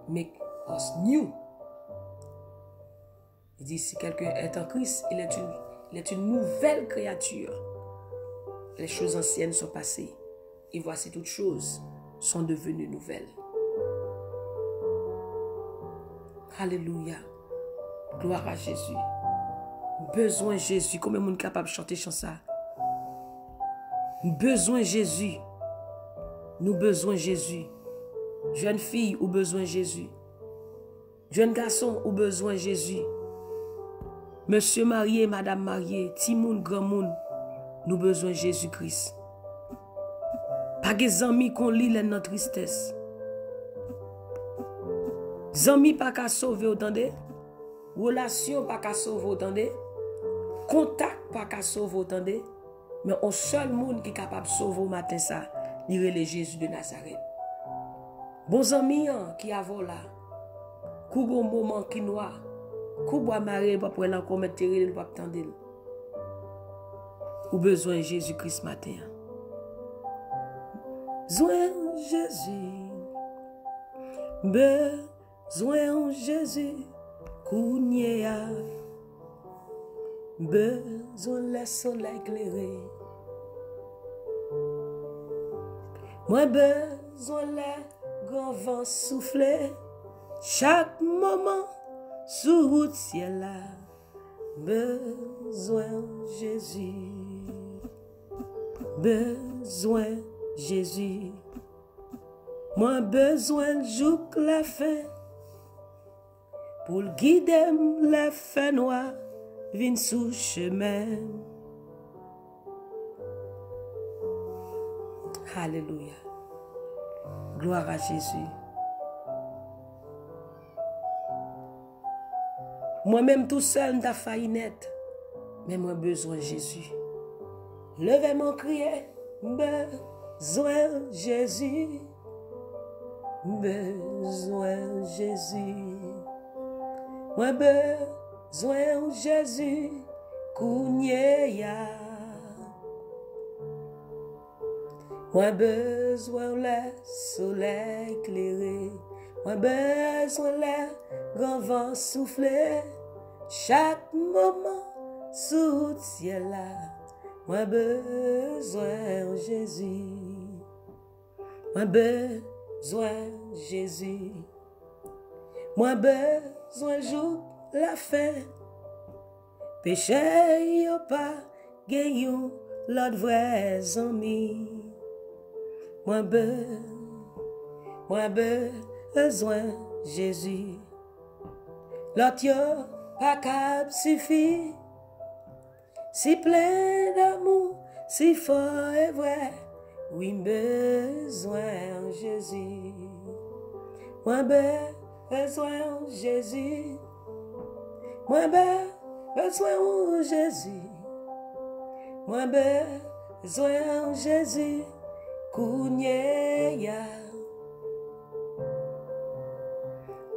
Make us new. Il dit, si quelqu'un est en Christ, il est une nouvelle créature. Les choses anciennes sont passées. Et voici toutes choses sont devenues nouvelles. Alléluia. Gloire à Jésus. Besoin Jésus. Combien de monde capable de chanter chanson ça? Besoin Jésus. Nous besoin Jésus. Jeune fille ou besoin Jésus. Jeune garçon ou besoin Jésus. Monsieur marié, madame mariée, petit monde, grand monde. Nous besoin Jésus-Christ. Pas des amis qu'on lit dans tristesse. Amis pas qu'à sauver autant de. Relation pas qu'à sauver autant de. Contact pas qu'à sauver autant de. Mais un seul monde qui est capable de sauver au matin ça, il est Jésus de Nazareth. Bons amis qui avons là. Kou bon moment qui noir. Kou bois maré pas pour encore mettre le pas attendre. Ou besoin de Jésus-Christ matin. Besoin Jésus, besoin Jésus, Kounia, besoin le soleil éclairé, moi besoin le grand vent soufflé, chaque moment sous route ciel là, besoin Jésus, besoin Jésus, moi besoin de jour la fin pour guider les faits noirs, vin sous chemin. Alléluia. Gloire à Jésus. Moi-même tout seul, m'ta failli net. Mais moi besoin Jésus. Levez mon crier, besoin Jésus. Besoin Jésus. Moi besoin Jésus. Kounye ya. Moi besoin le soleil éclairé. Moi besoin le grand vent soufflé. Chaque moment sous le ciel là. Moi besoin Jésus. Moi besoin Jésus. Moi besoin jour la fin. Péché yo pas gagnons l'autre vrai ami. Moi besoin Jésus. L'autre yo pas cap suffit. Si plein d'amour, si fort et vrai. Oui, besoin Jésus. Moi besoin Jésus. Moi besoin Jésus. Moi besoin Jésus. Kounye ya.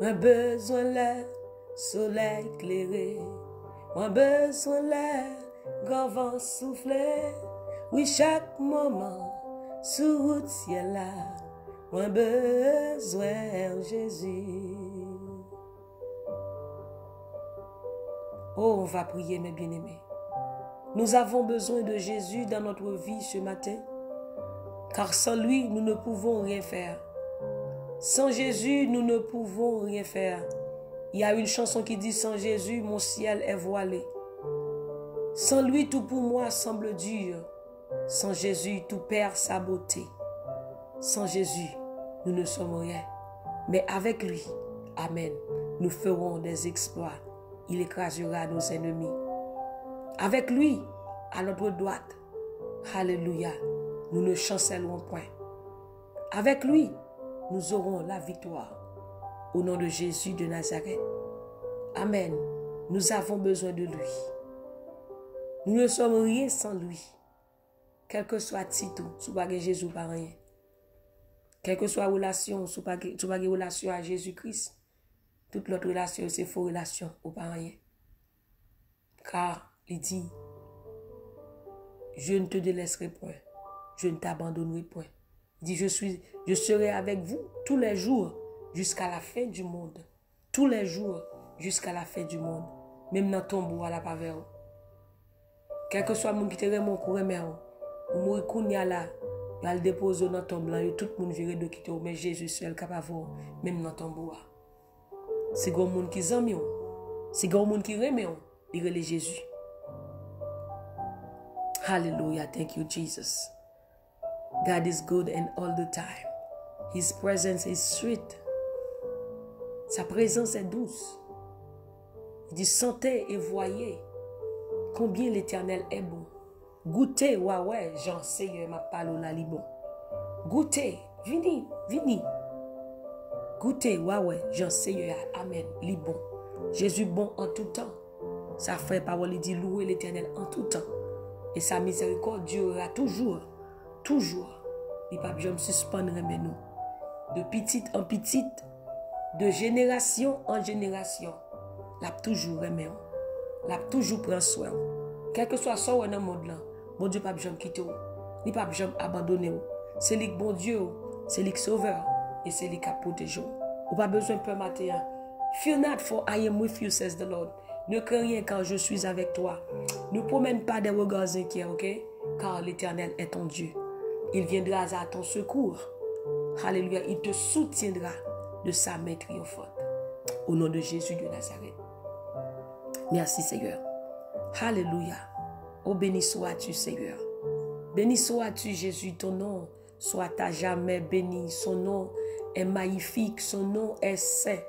Moi besoin le soleil éclairé. Moi besoin le grand vent soufflé. Oui, chaque moment sous le ciel là. Moi besoin Jésus. Oh, on va prier mes bien-aimés. Nous avons besoin de Jésus dans notre vie ce matin. Car sans lui, nous ne pouvons rien faire. Sans Jésus, nous ne pouvons rien faire. Il y a une chanson qui dit « Sans Jésus, mon ciel est voilé. Sans lui, tout pour moi semble dur. Sans Jésus, tout perd sa beauté. Sans Jésus, nous ne sommes rien. Mais avec lui, amen, nous ferons des exploits. Il écrasera nos ennemis. Avec lui, à notre droite, alléluia, nous ne chancellerons point. Avec lui, nous aurons la victoire. Au nom de Jésus de Nazareth. Amen. Nous avons besoin de lui. Nous ne sommes rien sans lui. Quel que soit titre, sous pas Jésus par rien. Quelle que soit relation, sous pas relation à Jésus-Christ. Toute notre relation, c'est faux relation ou pas rien. Car il dit, je ne te délaisserai point. Je ne t'abandonnerai point. Il dit, je serai avec vous tous les jours jusqu'à la fin du monde. Tous les jours jusqu'à la fin du monde. Même dans ton bois à la paveur. Quel que soit le monde qui te remet, ou mourir kounya là, il va le déposer dans ton blanc, tout le monde verra de quitter, mais Jésus seul capable même dans ton bois. C'est grand monde qui aime, c'est grand monde qui remet, il relève Jésus. Hallelujah, thank you Jesus. God is good and all the time. His presence is sweet. Sa présence est douce. Il dit sentez et voyez combien l'Éternel est bon. Goûtez, ouais, Jean Seigneur m'a parlé là, li bon. Goûtez, vini. Goûtez, ouais, Jean Seigneur, amen, li bon. Jésus bon en tout temps. Sa frère parole il dit louer l'Éternel en tout temps. Et sa miséricorde durera toujours. Il pas jamais suspendre mais nous. De petite en petite, de génération en génération, l'a toujours remet. L'a toujours prend soin. Quel que soit ça dans le monde là, bon Dieu pas jamais quitter ou. Il pas jamais abandonner ou. C'est lui bon Dieu, c'est lui sauveur et c'est lui qui protège ou. Ou pas besoin de peur matin. Fear not for I am with you says the Lord. Ne crains rien quand je suis avec toi. Ne promène pas des regards inquiets, ok? Car l'Éternel est ton Dieu. Il viendra à ton secours. Alléluia. Il te soutiendra de sa main triomphante. Au nom de Jésus de Nazareth. Merci Seigneur. Alléluia. Oh béni sois-tu Seigneur. Béni sois-tu Jésus. Ton nom soit à jamais béni. Son nom est magnifique. Son nom est saint.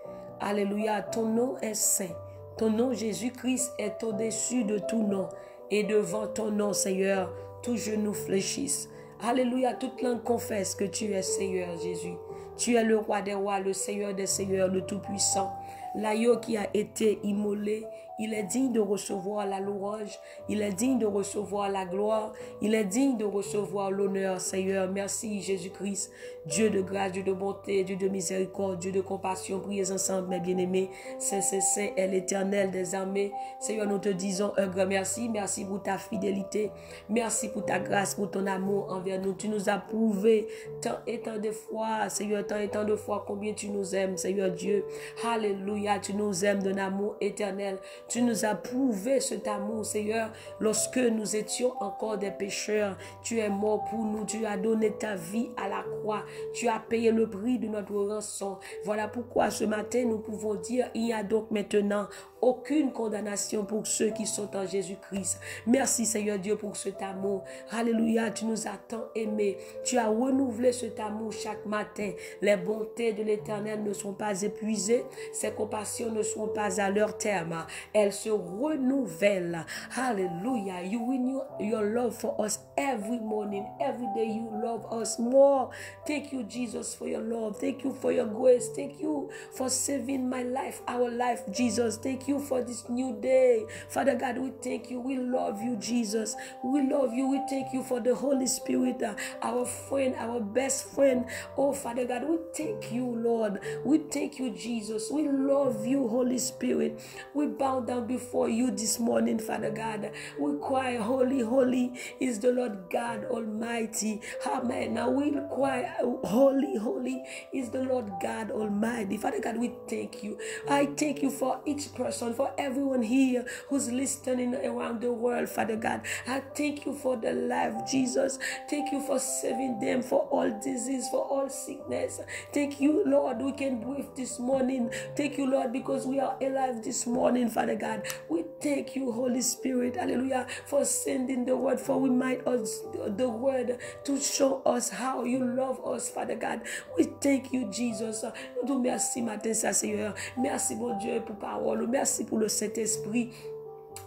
Alléluia. Ton nom est saint. Ton nom Jésus-Christ est au-dessus de tout nom. Et devant ton nom Seigneur, tous genoux fléchissent. Alléluia, toute langue confesse que tu es Seigneur Jésus. Tu es le roi des rois, le Seigneur des seigneurs, le Tout-Puissant. l'agneau qui a été immolé, il est digne de recevoir la louange, il est digne de recevoir la gloire, il est digne de recevoir l'honneur, Seigneur. Merci Jésus-Christ, Dieu de grâce, Dieu de bonté, Dieu de miséricorde, Dieu de compassion. Priez ensemble, mes bien-aimés. Saint, Saint, Saint est l'Éternel des armées. Seigneur, nous te disons un grand merci. Merci pour ta fidélité. Merci pour ta grâce, pour ton amour envers nous. Tu nous as prouvé tant et tant de fois, Seigneur, tant et tant de fois combien tu nous aimes, Seigneur Dieu. Alléluia, tu nous aimes d'un amour éternel. Tu nous as prouvé cet amour, Seigneur, lorsque nous étions encore des pécheurs. Tu es mort pour nous. Tu as donné ta vie à la croix. Tu as payé le prix de notre rançon. Voilà pourquoi ce matin, nous pouvons dire, il y a donc maintenant aucune condamnation pour ceux qui sont en Jésus-Christ. Merci Seigneur Dieu pour cet amour. Alléluia, tu nous as tant aimés. Tu as renouvelé cet amour chaque matin. Les bontés de l'Éternel ne sont pas épuisées. Ses compassions ne sont pas à leur terme. Elles se renouvellent. Hallelujah. You renew your love for us every morning. Every day you love us more. Thank you, Jesus, for your love. Thank you for your grace. Thank you for saving my life, our life, Jesus. Thank you for this new day. Father God, we thank you. We love you, Jesus. We love you. We thank you for the Holy Spirit, our friend, our best friend. Oh, Father God, we thank you, Lord. We thank you, Jesus. We love you, Holy Spirit. We bow down before you this morning, Father God. We cry, holy, holy is the Lord God Almighty. Amen. Now we cry, holy, holy is the Lord God Almighty. Father God, we thank you. I thank you for each person, for everyone here who's listening around the world, Father God. I thank you for the life, Jesus. Thank you for saving them for all disease, for all sickness. Thank you, Lord, we can breathe this morning. Thank you, Lord, because we are alive this morning, Father God. We thank you, Holy Spirit, hallelujah, for sending the word, for we might us the word to show us how you love us, Father God. We thank you, Jesus. Nous te merci matin, Seigneur. Merci, mon Dieu, pour parole. Merci pour le Saint-Esprit.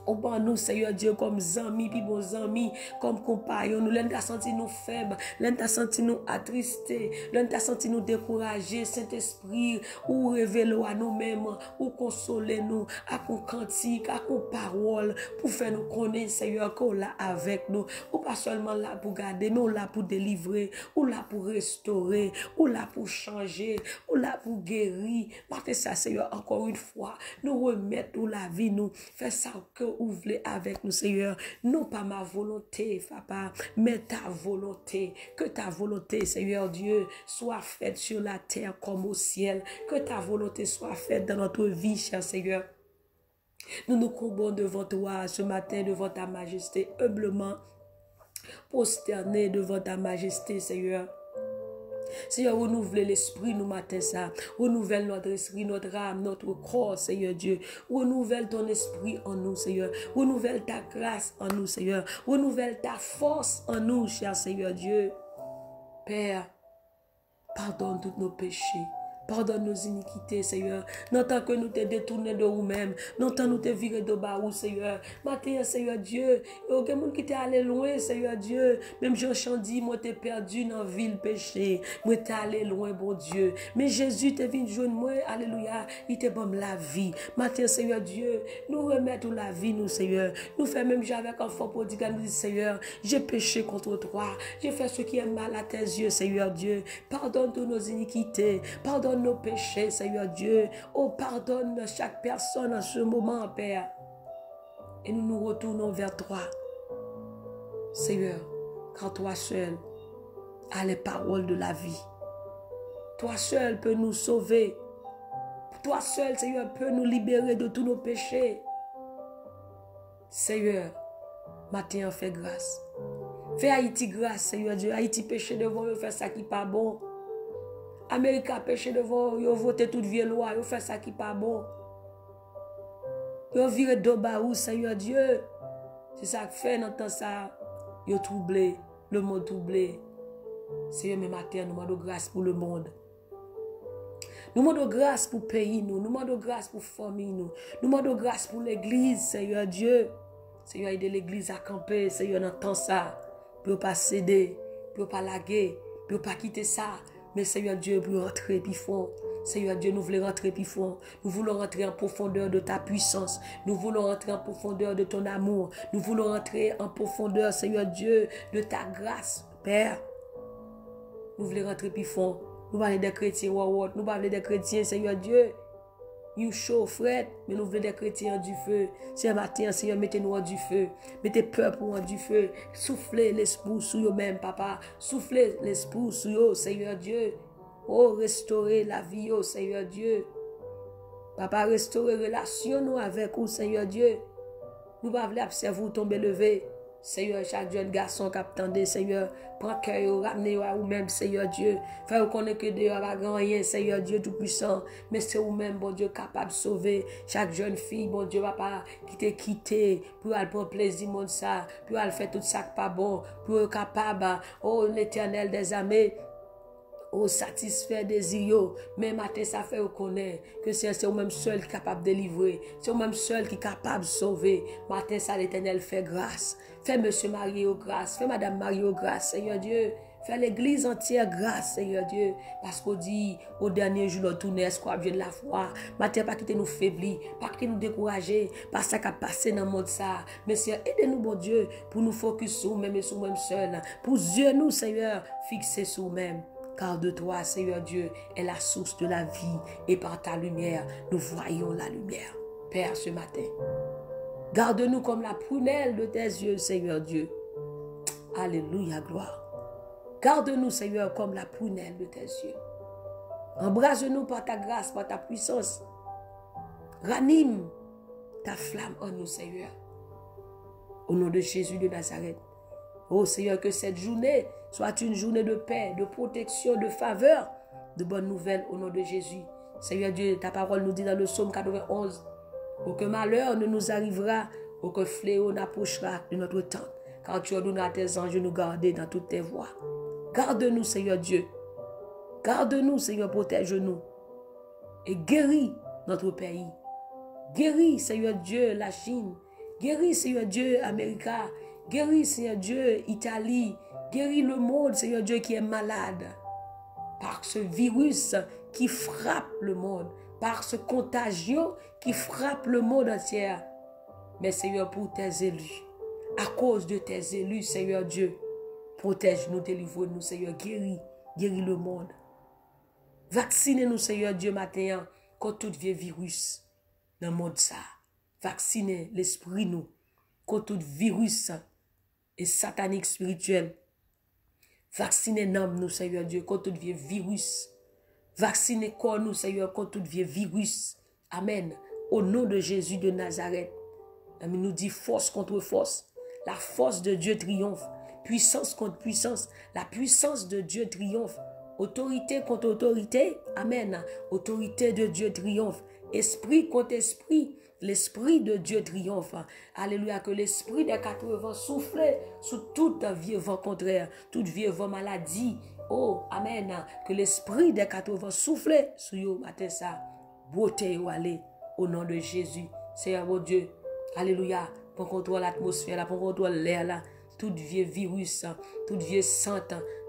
Au ban nous, Seigneur Dieu, comme amis, puis bons amis, comme compagnons, nous l'un t'a senti nous faibles, l'un t'a senti nous attristés, l'un t'a senti nous découragés, Saint-Esprit, ou révéler à nous-mêmes, ou consoler nous, à qu'on cantique, à qu'on parole, pour faire nous connaître, Seigneur, qu'on l'a avec nous, ou pas seulement là pour garder, mais ou là pour délivrer, ou là pour restaurer, ou là pour changer, ou là pour guérir. Partez ça, Seigneur, encore une fois, nous remettre ou la vie, nous, faire ça que ouvre avec nous, Seigneur. Non pas ma volonté, Papa, mais ta volonté. Que ta volonté, Seigneur Dieu, soit faite sur la terre comme au ciel. Que ta volonté soit faite dans notre vie, cher Seigneur. Nous nous courbons devant toi ce matin, devant ta majesté, humblement prosternés devant ta majesté, Seigneur. Seigneur, renouvelle l'esprit nous matin ça. Renouvelle notre esprit, notre âme, notre corps, Seigneur Dieu. Renouvelle ton esprit en nous, Seigneur. Renouvelle ta grâce en nous, Seigneur. Renouvelle ta force en nous, cher Seigneur Dieu. Père, pardonne tous nos péchés. Pardonne nos iniquités, Seigneur. Non tant que nous te détournons de nous-mêmes. Non tant nous te virons de bas, Seigneur. Matin, Seigneur Dieu. Il y a quelqu'un qui t'est allé loin, Seigneur Dieu. Même Jean dit, moi t'es perdu dans la ville péché. Moi t'es allé loin, bon Dieu. Mais Jésus t'est venu joindre moi. Alléluia. Il te donne la vie. Matin, Seigneur Dieu. Nous remettons la vie, nous, Seigneur. Nous faisons même avec un fort prodigue. Nous disons, Seigneur, j'ai péché contre toi. J'ai fait ce qui est mal à tes yeux, Seigneur Dieu. Pardonne toutes nos iniquités. Pardonne nos péchés, Seigneur Dieu. Oh, pardonne chaque personne en ce moment, Père. Et nous nous retournons vers toi, Seigneur, car toi seul as les paroles de la vie. Toi seul peux nous sauver. Toi seul, Seigneur, peux nous libérer de tous nos péchés. Seigneur, matin, fais grâce. Fais Haïti grâce, Seigneur Dieu. Haïti péché devant eux, fais ça qui n'est pas bon. Amérique a péché devant eux, ils ont voté toute vieille loi, ils ont fait ça qui n'est pas bon. Ils ont viré de bas, Seigneur Dieu. C'est ça que fait dans temps ça. Ils ont troublé, le monde troublé. Seigneur, mes matin, nous demandons grâce pour le monde. Nous demandons grâce pour le pays, nous demandons grâce pour la famille, nous demandons grâce pour l'église, Seigneur Dieu. Seigneur, aide l'église à camper, Seigneur, dans temps ça. Pour ne pas céder, pour ne pas laguer, pour ne pas quitter ça. Mais Seigneur Dieu, pour rentrer, puis fond, Seigneur Dieu, nous voulons rentrer plus fort. Nous voulons rentrer en profondeur de ta puissance. Nous voulons rentrer en profondeur de ton amour. Nous voulons rentrer en profondeur, Seigneur Dieu, de ta grâce, Père. Nous voulons rentrer plus fort. Nous voulons des chrétiens, nous voulons des chrétiens, Seigneur Dieu. Nous chaud, frère, mais nous voulons des chrétiens du feu. Ce matin, Seigneur, mettez-nous en du feu. Mettez peuple en du feu. Soufflez l'esprit sur eux-mêmes, papa. Soufflez l'esprit sur eux, Seigneur Dieu. Oh, restaurer la vie, oh, Seigneur Dieu. Papa, restaurer relation nous avec vous, Seigneur Dieu. Nous ne voulons pas observer tomber lever. Seigneur, chaque jeune garçon qui attendait, Seigneur, prends cœur, ramenez-vous à vous-même, Seigneur Dieu. Faites connaître que Dieu n'a pas rien, Seigneur Dieu Tout-Puissant. Mais c'est vous-même, bon Dieu, capable de sauver chaque jeune fille, bon Dieu, papa, qui t'a quitté, pour aller prendre plaisir, mon ça, pour aller faire tout ça qui pas bon, pour être capable, oh, l'Éternel des armées, oh, satisfait désir, mais matin ça fait reconnaître que c'est vous-même seul qui est capable de délivrer, c'est vous-même seul qui est capable de sauver. Matin ça l'Éternel fait grâce. Fais Monsieur Marie au grâce, fais Madame Marie au grâce, Seigneur Dieu. Fais l'église entière grâce, Seigneur Dieu. Parce qu'on dit, au dernier jour, nous tournons, espoir, Dieu de la foi. Matin, pas quitter nous faiblir, pas quitter nous décourager, par ça qu'a passé dans le monde ça. Mais Seigneur, aidez-nous, bon Dieu, pour nous focus sur nous-mêmes et sur nous-mêmes seuls. Pour Dieu, nous, Seigneur, fixer sur nous-mêmes. Car de toi, Seigneur Dieu, est la source de la vie. Et par ta lumière, nous voyons la lumière. Père, ce matin, garde-nous comme la prunelle de tes yeux, Seigneur Dieu. Alléluia, gloire. Garde-nous, Seigneur, comme la prunelle de tes yeux. Embrase-nous par ta grâce, par ta puissance. Ranime ta flamme en nous, Seigneur. Au nom de Jésus de Nazareth. Oh Seigneur, que cette journée soit une journée de paix, de protection, de faveur, de bonnes nouvelles au nom de Jésus. Seigneur Dieu, ta parole nous dit dans le psaume 91, aucun malheur ne nous arrivera, aucun fléau n'approchera de notre temps, car tu ordonneras à tes anges de nous garder dans toutes tes voies. Garde-nous, Seigneur Dieu. Garde-nous, Seigneur, protège-nous. Et guéris notre pays. Guéris, Seigneur Dieu, la Chine. Guéris, Seigneur Dieu, l'Amérique. Guéris, Seigneur Dieu, Italie. Guéris le monde, Seigneur Dieu, qui est malade. Par ce virus qui frappe le monde. Par ce contagion qui frappe le monde entier. Mais Seigneur, pour tes élus. À cause de tes élus, Seigneur Dieu. Protège-nous, délivre-nous, Seigneur. Guéris le monde. Vaccinez-nous, Seigneur Dieu, matin, contre tout vieux virus dans le monde. Vaccinez l'esprit, nous, contre tout virus et satanique spirituel. Vaccinez nous, Seigneur Dieu, contre tout vieux virus. Vaccinez corps nous, Seigneur, contre tout vieux virus. Amen. Au nom de Jésus de Nazareth. Amen. Nous dit force contre force. La force de Dieu triomphe. Puissance contre puissance. La puissance de Dieu triomphe. Autorité contre autorité. Amen. Autorité de Dieu triomphe. Esprit contre esprit. L'esprit de Dieu triomphe. Alléluia. Que l'esprit des 80 souffle sous tout vieux vent contraire. Tout vieux vent maladie. Oh, amen. Que l'esprit des 80 souffle sur vous matin ça. Beauté ou aller. Au nom de Jésus. Seigneur mon Dieu. Alléluia. Pour contrôler l'atmosphère, pour contrôler l'air là. Tout vieux virus, tout vieux sang,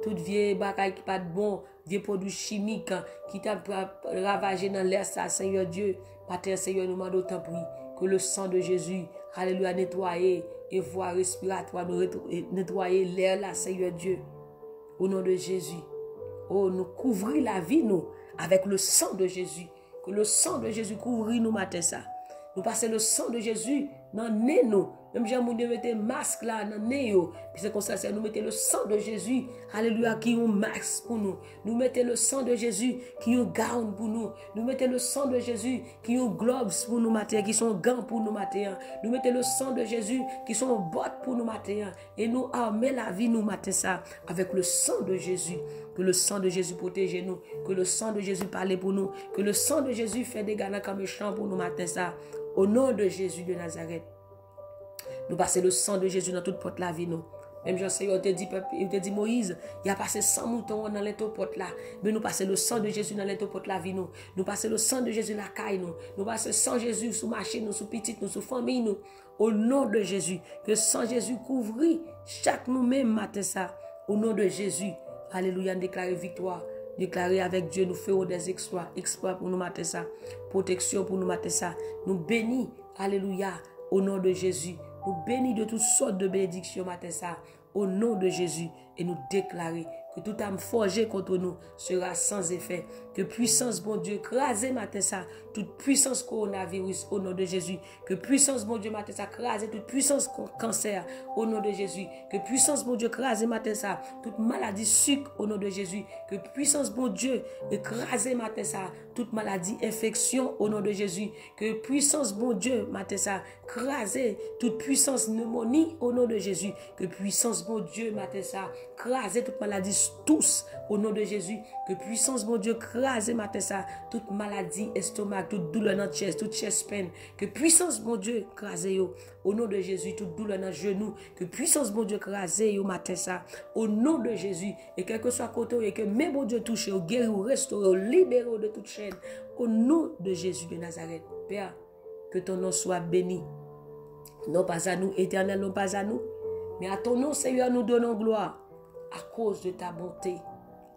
tout vieux bagaille qui pas de bon, vieux produits chimiques qui t'a ravagé dans l'air ça, Seigneur Dieu. Matin, Seigneur, nous demandons autant prix que le sang de Jésus, alléluia, nettoyer et voie respiratoire, nettoyer l'air là, Seigneur Dieu. Au nom de Jésus. Oh, nous couvrir la vie, nous, avec le sang de Jésus. Que le sang de Jésus couvre nous matin ça. Nous passons le sang de Jésus dans le nez, nous. Même si nous mettons masque là dans le nez, puis c'est comme ça, nous mettons le sang de Jésus, alléluia, qui est un masque pour nous. Nous mettons le sang de Jésus qui est un gown pour nous. Nous mettons le sang de Jésus qui est un gloves pour nous matin, qui sont gants pour nous matin. Nous mettons le sang de Jésus qui sont bottes pour nous matin. Et nous armer la vie nous matin ça avec le sang de Jésus. Que le sang de Jésus protège nous. Que le sang de Jésus parle pour nous. Que le sang de Jésus fait des gagnants comme méchants pour nous matin ça. Au nom de Jésus de Nazareth. Nous passons le sang de Jésus dans toute porte la vie, nous. Même Jean-Seigneur te dit Moïse, il a passé 100 moutons dans les porte là. Mais nous passons le sang de Jésus dans les porte la vie, nous. Nous passons le sang de Jésus dans la caille, nous. Nous passons le sang de Jésus sous marché, nous, sous petite, nous, sous famille, nous. Au nom de Jésus. Que le sang de Jésus couvrit chaque nous-mêmes matin ça. Au nom de Jésus. Alléluia, nous déclarons victoire. Déclarer avec Dieu, nous ferons des exploits. Exploits pour nous mater ça. Protection pour nous mater ça. Nous bénis. Alléluia. Au nom de Jésus. Nous bénis de toutes sortes de bénédictions mater ça. Au nom de Jésus. Et nous déclarer que toute âme forgée contre nous sera sans effet. Que puissance, bon Dieu, crasez matin ça, toute puissance coronavirus au nom de Jésus. Que puissance, bon Dieu, matin ça, crasez toute puissance cancer au nom de Jésus. Que puissance, bon Dieu, crasez matin ça, toute maladie sucre au nom de Jésus. Que puissance, bon Dieu, écrasez matin ça, toute maladie infection au nom de Jésus. Que puissance, bon Dieu, matin ça, crasez toute puissance pneumonie au nom de Jésus. Que puissance, bon Dieu, matin ça, crasez toute maladie tous au nom de Jésus. Que puissance, mon Dieu, crasez matin ça, toute maladie, estomac, toute douleur dans la chest, toute chest pain. Que puissance, mon Dieu, crasez yo au nom de Jésus, toute douleur dans le genou. Que puissance, mon Dieu, crasez yo matin ça, au nom de Jésus. Et quel que soit côté, et que même mon Dieu touche, au guéri, au restauré, au libéré de toute chaîne, au nom de Jésus de Nazareth. Père, que ton nom soit béni. Non pas à nous, éternel, non pas à nous, mais à ton nom, Seigneur, nous donnons gloire. À cause de ta bonté,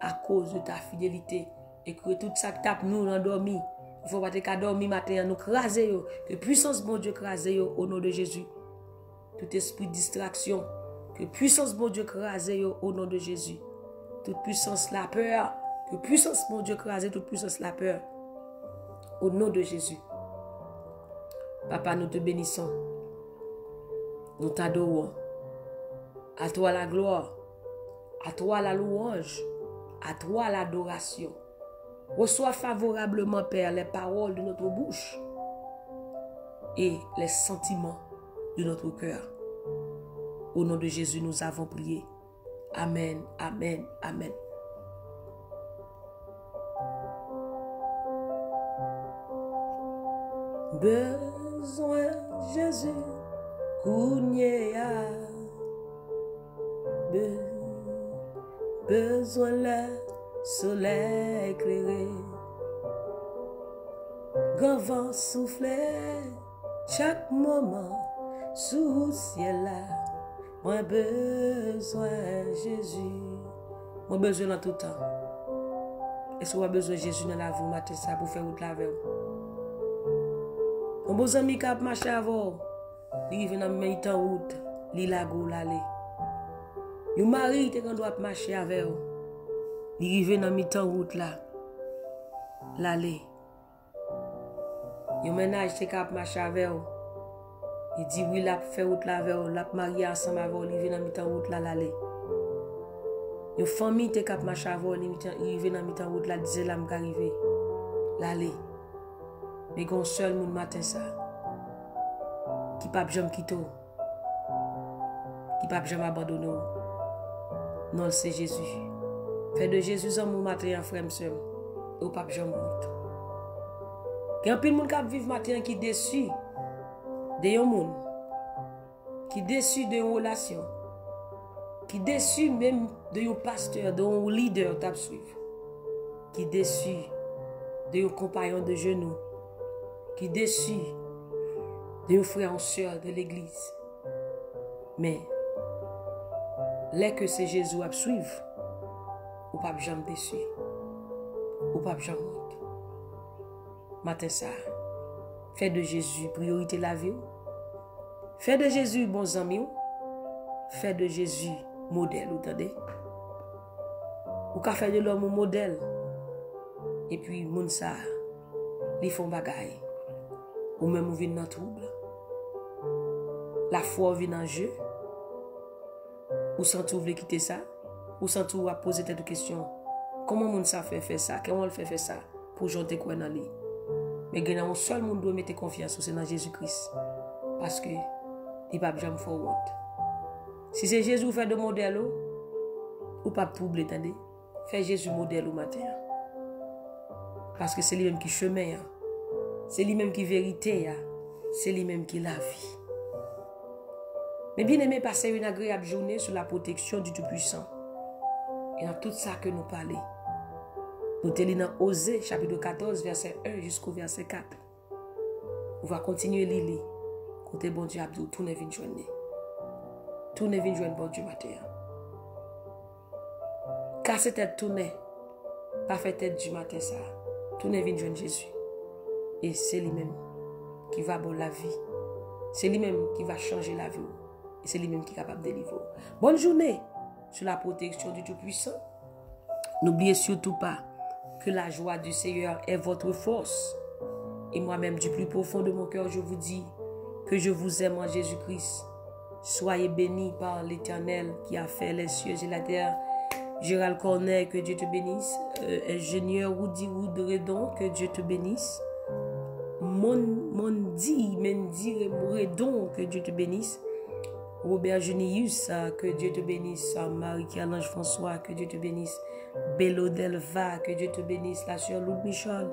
à cause de ta fidélité, et que tout ça tape nous endormis. Il faut pas te dormir matin, nous craser, que puissance, bon Dieu, craser au nom de Jésus. Tout esprit de distraction, que puissance, bon Dieu, craser au nom de Jésus. Toute puissance, la peur, que puissance, bon Dieu, craser toute puissance, la peur, au nom de Jésus. Papa, nous te bénissons, nous t'adorons. À toi la gloire. À toi la louange, à toi l'adoration. Reçois favorablement, Père, les paroles de notre bouche et les sentiments de notre cœur. Au nom de Jésus, nous avons prié. Amen, amen, amen. Besoin Jésus, Kounyea. Besoin le soleil éclairé, grand vent soufflé chaque moment sous ciel là. Moi besoin Jésus, moi besoin dans tout temps. Est-ce que vous avez besoin de Jésus dans la vie matin ça pour faire route la veille? Mon beau ami qui a marché avant, il vient dans le temps route, il la go l'aller. Yon mari te quand doit marcher avec vous. Il arrive dans mi-temps route là. L'aller. Yon ménage te cap marcher avec vous. Il dit oui, la fait route là avec vous, la marié ensemble avec vous, il arrive dans mi-temps route là l'aller. Yon famille te cap marcher avec vous, il arrive dans mi-temps route là, disait là m'arriver. L'aller. Mais gon seul moun matin ça. Qui pas jamais quitter. Qui pas jamais abandonner. Non, c'est Jésus. Fais de Jésus en mon matin, frère, monsieur. Ou pas jamais monte. Il y a un peu de monde qui vit matin qui déçu de yon monde. Qui déçu de yon relation. Qui déçu même de yon pasteur, de yon leader t'a suivre. Qui déçu de yon compagnon de genoux. Qui déçu de yon frère ou soeur de l'église. Mais là que c'est Jésus à suivre, ou pas jamais déçu, ou pas jamais honte. Matin ça, fais de Jésus priorité la vie. Fais de Jésus bon ami. Fais de Jésus modèle, vous entendez? Ou qu'a fait de l'homme un modèle. Et puis moun ça, li font bagaille. Ou même ou vient dans trouble. La foi vient en jeu. Ou sans tout voulez quitter ça, ou sans tout à poser cette question. Comment moun ça fait faire ça? Comment on le fait ça? Pour janter quoi dans lui. Mais il y a un seul monde doit mettre confiance, c'est dans Jésus-Christ. Parce que il va jamais faire honte. Si c'est Jésus fait de modèle, ou pas trouble, attendez. Fais Jésus modèle au matin. Parce que c'est lui-même qui chemin, c'est lui-même qui vérité, c'est lui-même qui la vie. Mais bien aimé, passer une agréable journée sur la protection du Tout-Puissant. Et dans tout ça que nous parlons. Nous sommes dans Osée, chapitre 14, verset 1 jusqu'au verset 4. On va continuer à lire. Côté bon Dieu, Abdou, tournez vite journée. Tournez vite journée, bon Dieu, matin. Cassez tête tournée. pas fait tête du matin ça. Tout n'est venu de Jésus. Et c'est lui-même qui va bon la vie. C'est lui-même qui va changer la vie. Et c'est lui-même qui est capable de délivrer. Bonne journée sous la protection du Tout-Puissant. N'oubliez surtout pas que la joie du Seigneur est votre force. Et moi-même, du plus profond de mon cœur, je vous dis que je vous aime en Jésus-Christ. Soyez bénis par l'Éternel qui a fait les cieux et la terre. Gérald Cornet, que Dieu te bénisse. Ingénieur Woody Redon, que Dieu te bénisse. Mendy Redon, que Dieu te bénisse. Robert Junius, que Dieu te bénisse. Marie-Calange François, que Dieu te bénisse. Bello Delva, que Dieu te bénisse. La sœur Loup Michel,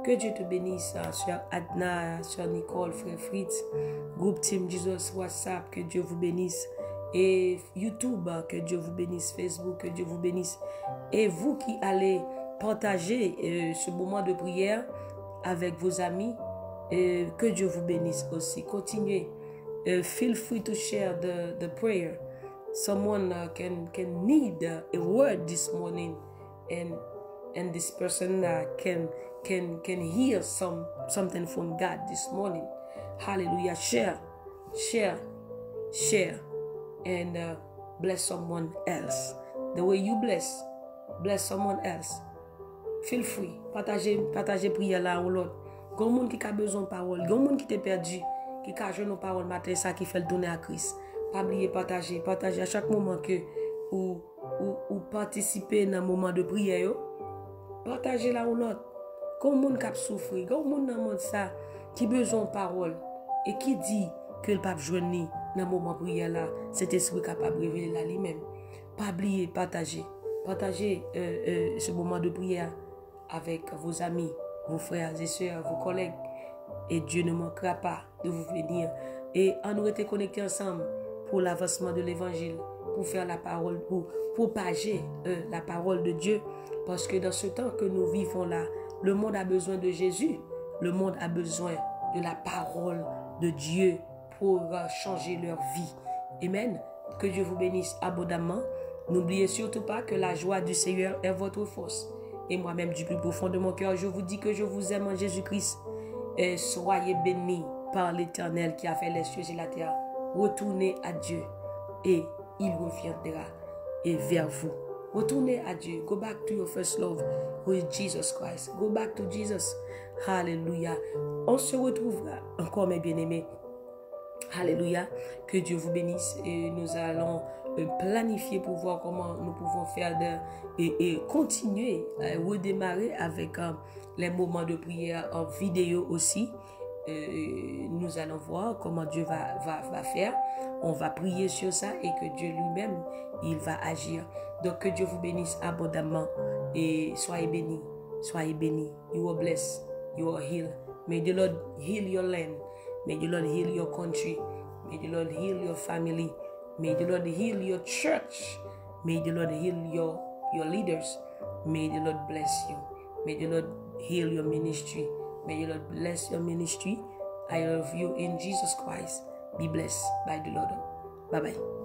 que Dieu te bénisse. Sœur Adna, sœur Nicole, frère Fritz. Groupe Team Jesus WhatsApp, que Dieu vous bénisse. Et YouTube, que Dieu vous bénisse. Facebook, que Dieu vous bénisse. Et vous qui allez partager ce moment de prière avec vos amis, que Dieu vous bénisse aussi. Continuez. Feel free to share the prayer. Someone can need a word this morning, and this person can hear something from God this morning. Hallelujah. Share, and bless someone else. The way you bless someone else. Feel free. Partagez prière là ou l'autre. Il y a des gens qui ont besoin de parole. Il y a des gens qui t'ont perdu, qui ont besoin de parole matin, ça qui fait le donner à Christ. Pas oublier partager à chaque moment que ou participer dans un moment de prière. Partagez là ou l'autre. Il y a des gens qui ont souffert. Il y a des gens dans le monde ça qui ont besoin de parole et qui dit que le pape joindre dans le moment de prière là, cet esprit capable de révéler là lui-même. Pas oublier partager ce moment de prière avec vos amis, vos frères et sœurs, vos collègues. Et Dieu ne manquera pas de vous bénir. Et on nous était connectés ensemble pour l'avancement de l'évangile, pour faire la parole, pour propager la parole de Dieu. Parce que dans ce temps que nous vivons là, le monde a besoin de Jésus. Le monde a besoin de la parole de Dieu pour changer leur vie. Amen. Que Dieu vous bénisse abondamment. N'oubliez surtout pas que la joie du Seigneur est votre force. Et moi-même, du plus profond de mon cœur, je vous dis que je vous aime en Jésus-Christ. Et soyez bénis par l'Éternel qui a fait les cieux et la terre. Retournez à Dieu et il reviendra et vers vous. Retournez à Dieu. Go back to your first love with Jesus Christ. Go back to Jesus. Hallelujah. On se retrouvera encore, mes bien-aimés. Alléluia. Que Dieu vous bénisse. Et nous allons planifier pour voir comment nous pouvons faire et continuer à redémarrer avec les moments de prière en vidéo aussi. Nous allons voir comment Dieu va faire. On va prier sur ça et que Dieu lui-même, il va agir. Donc que Dieu vous bénisse abondamment et soyez bénis. Soyez bénis. You are blessed. You are healed. May the Lord heal your land. May the Lord heal your country. May the Lord heal your family. May the Lord heal your church. May the Lord heal your leaders. May the Lord bless you. May the Lord heal your ministry. May the Lord bless your ministry. I love you in Jesus Christ. Be blessed by the Lord. Bye-bye.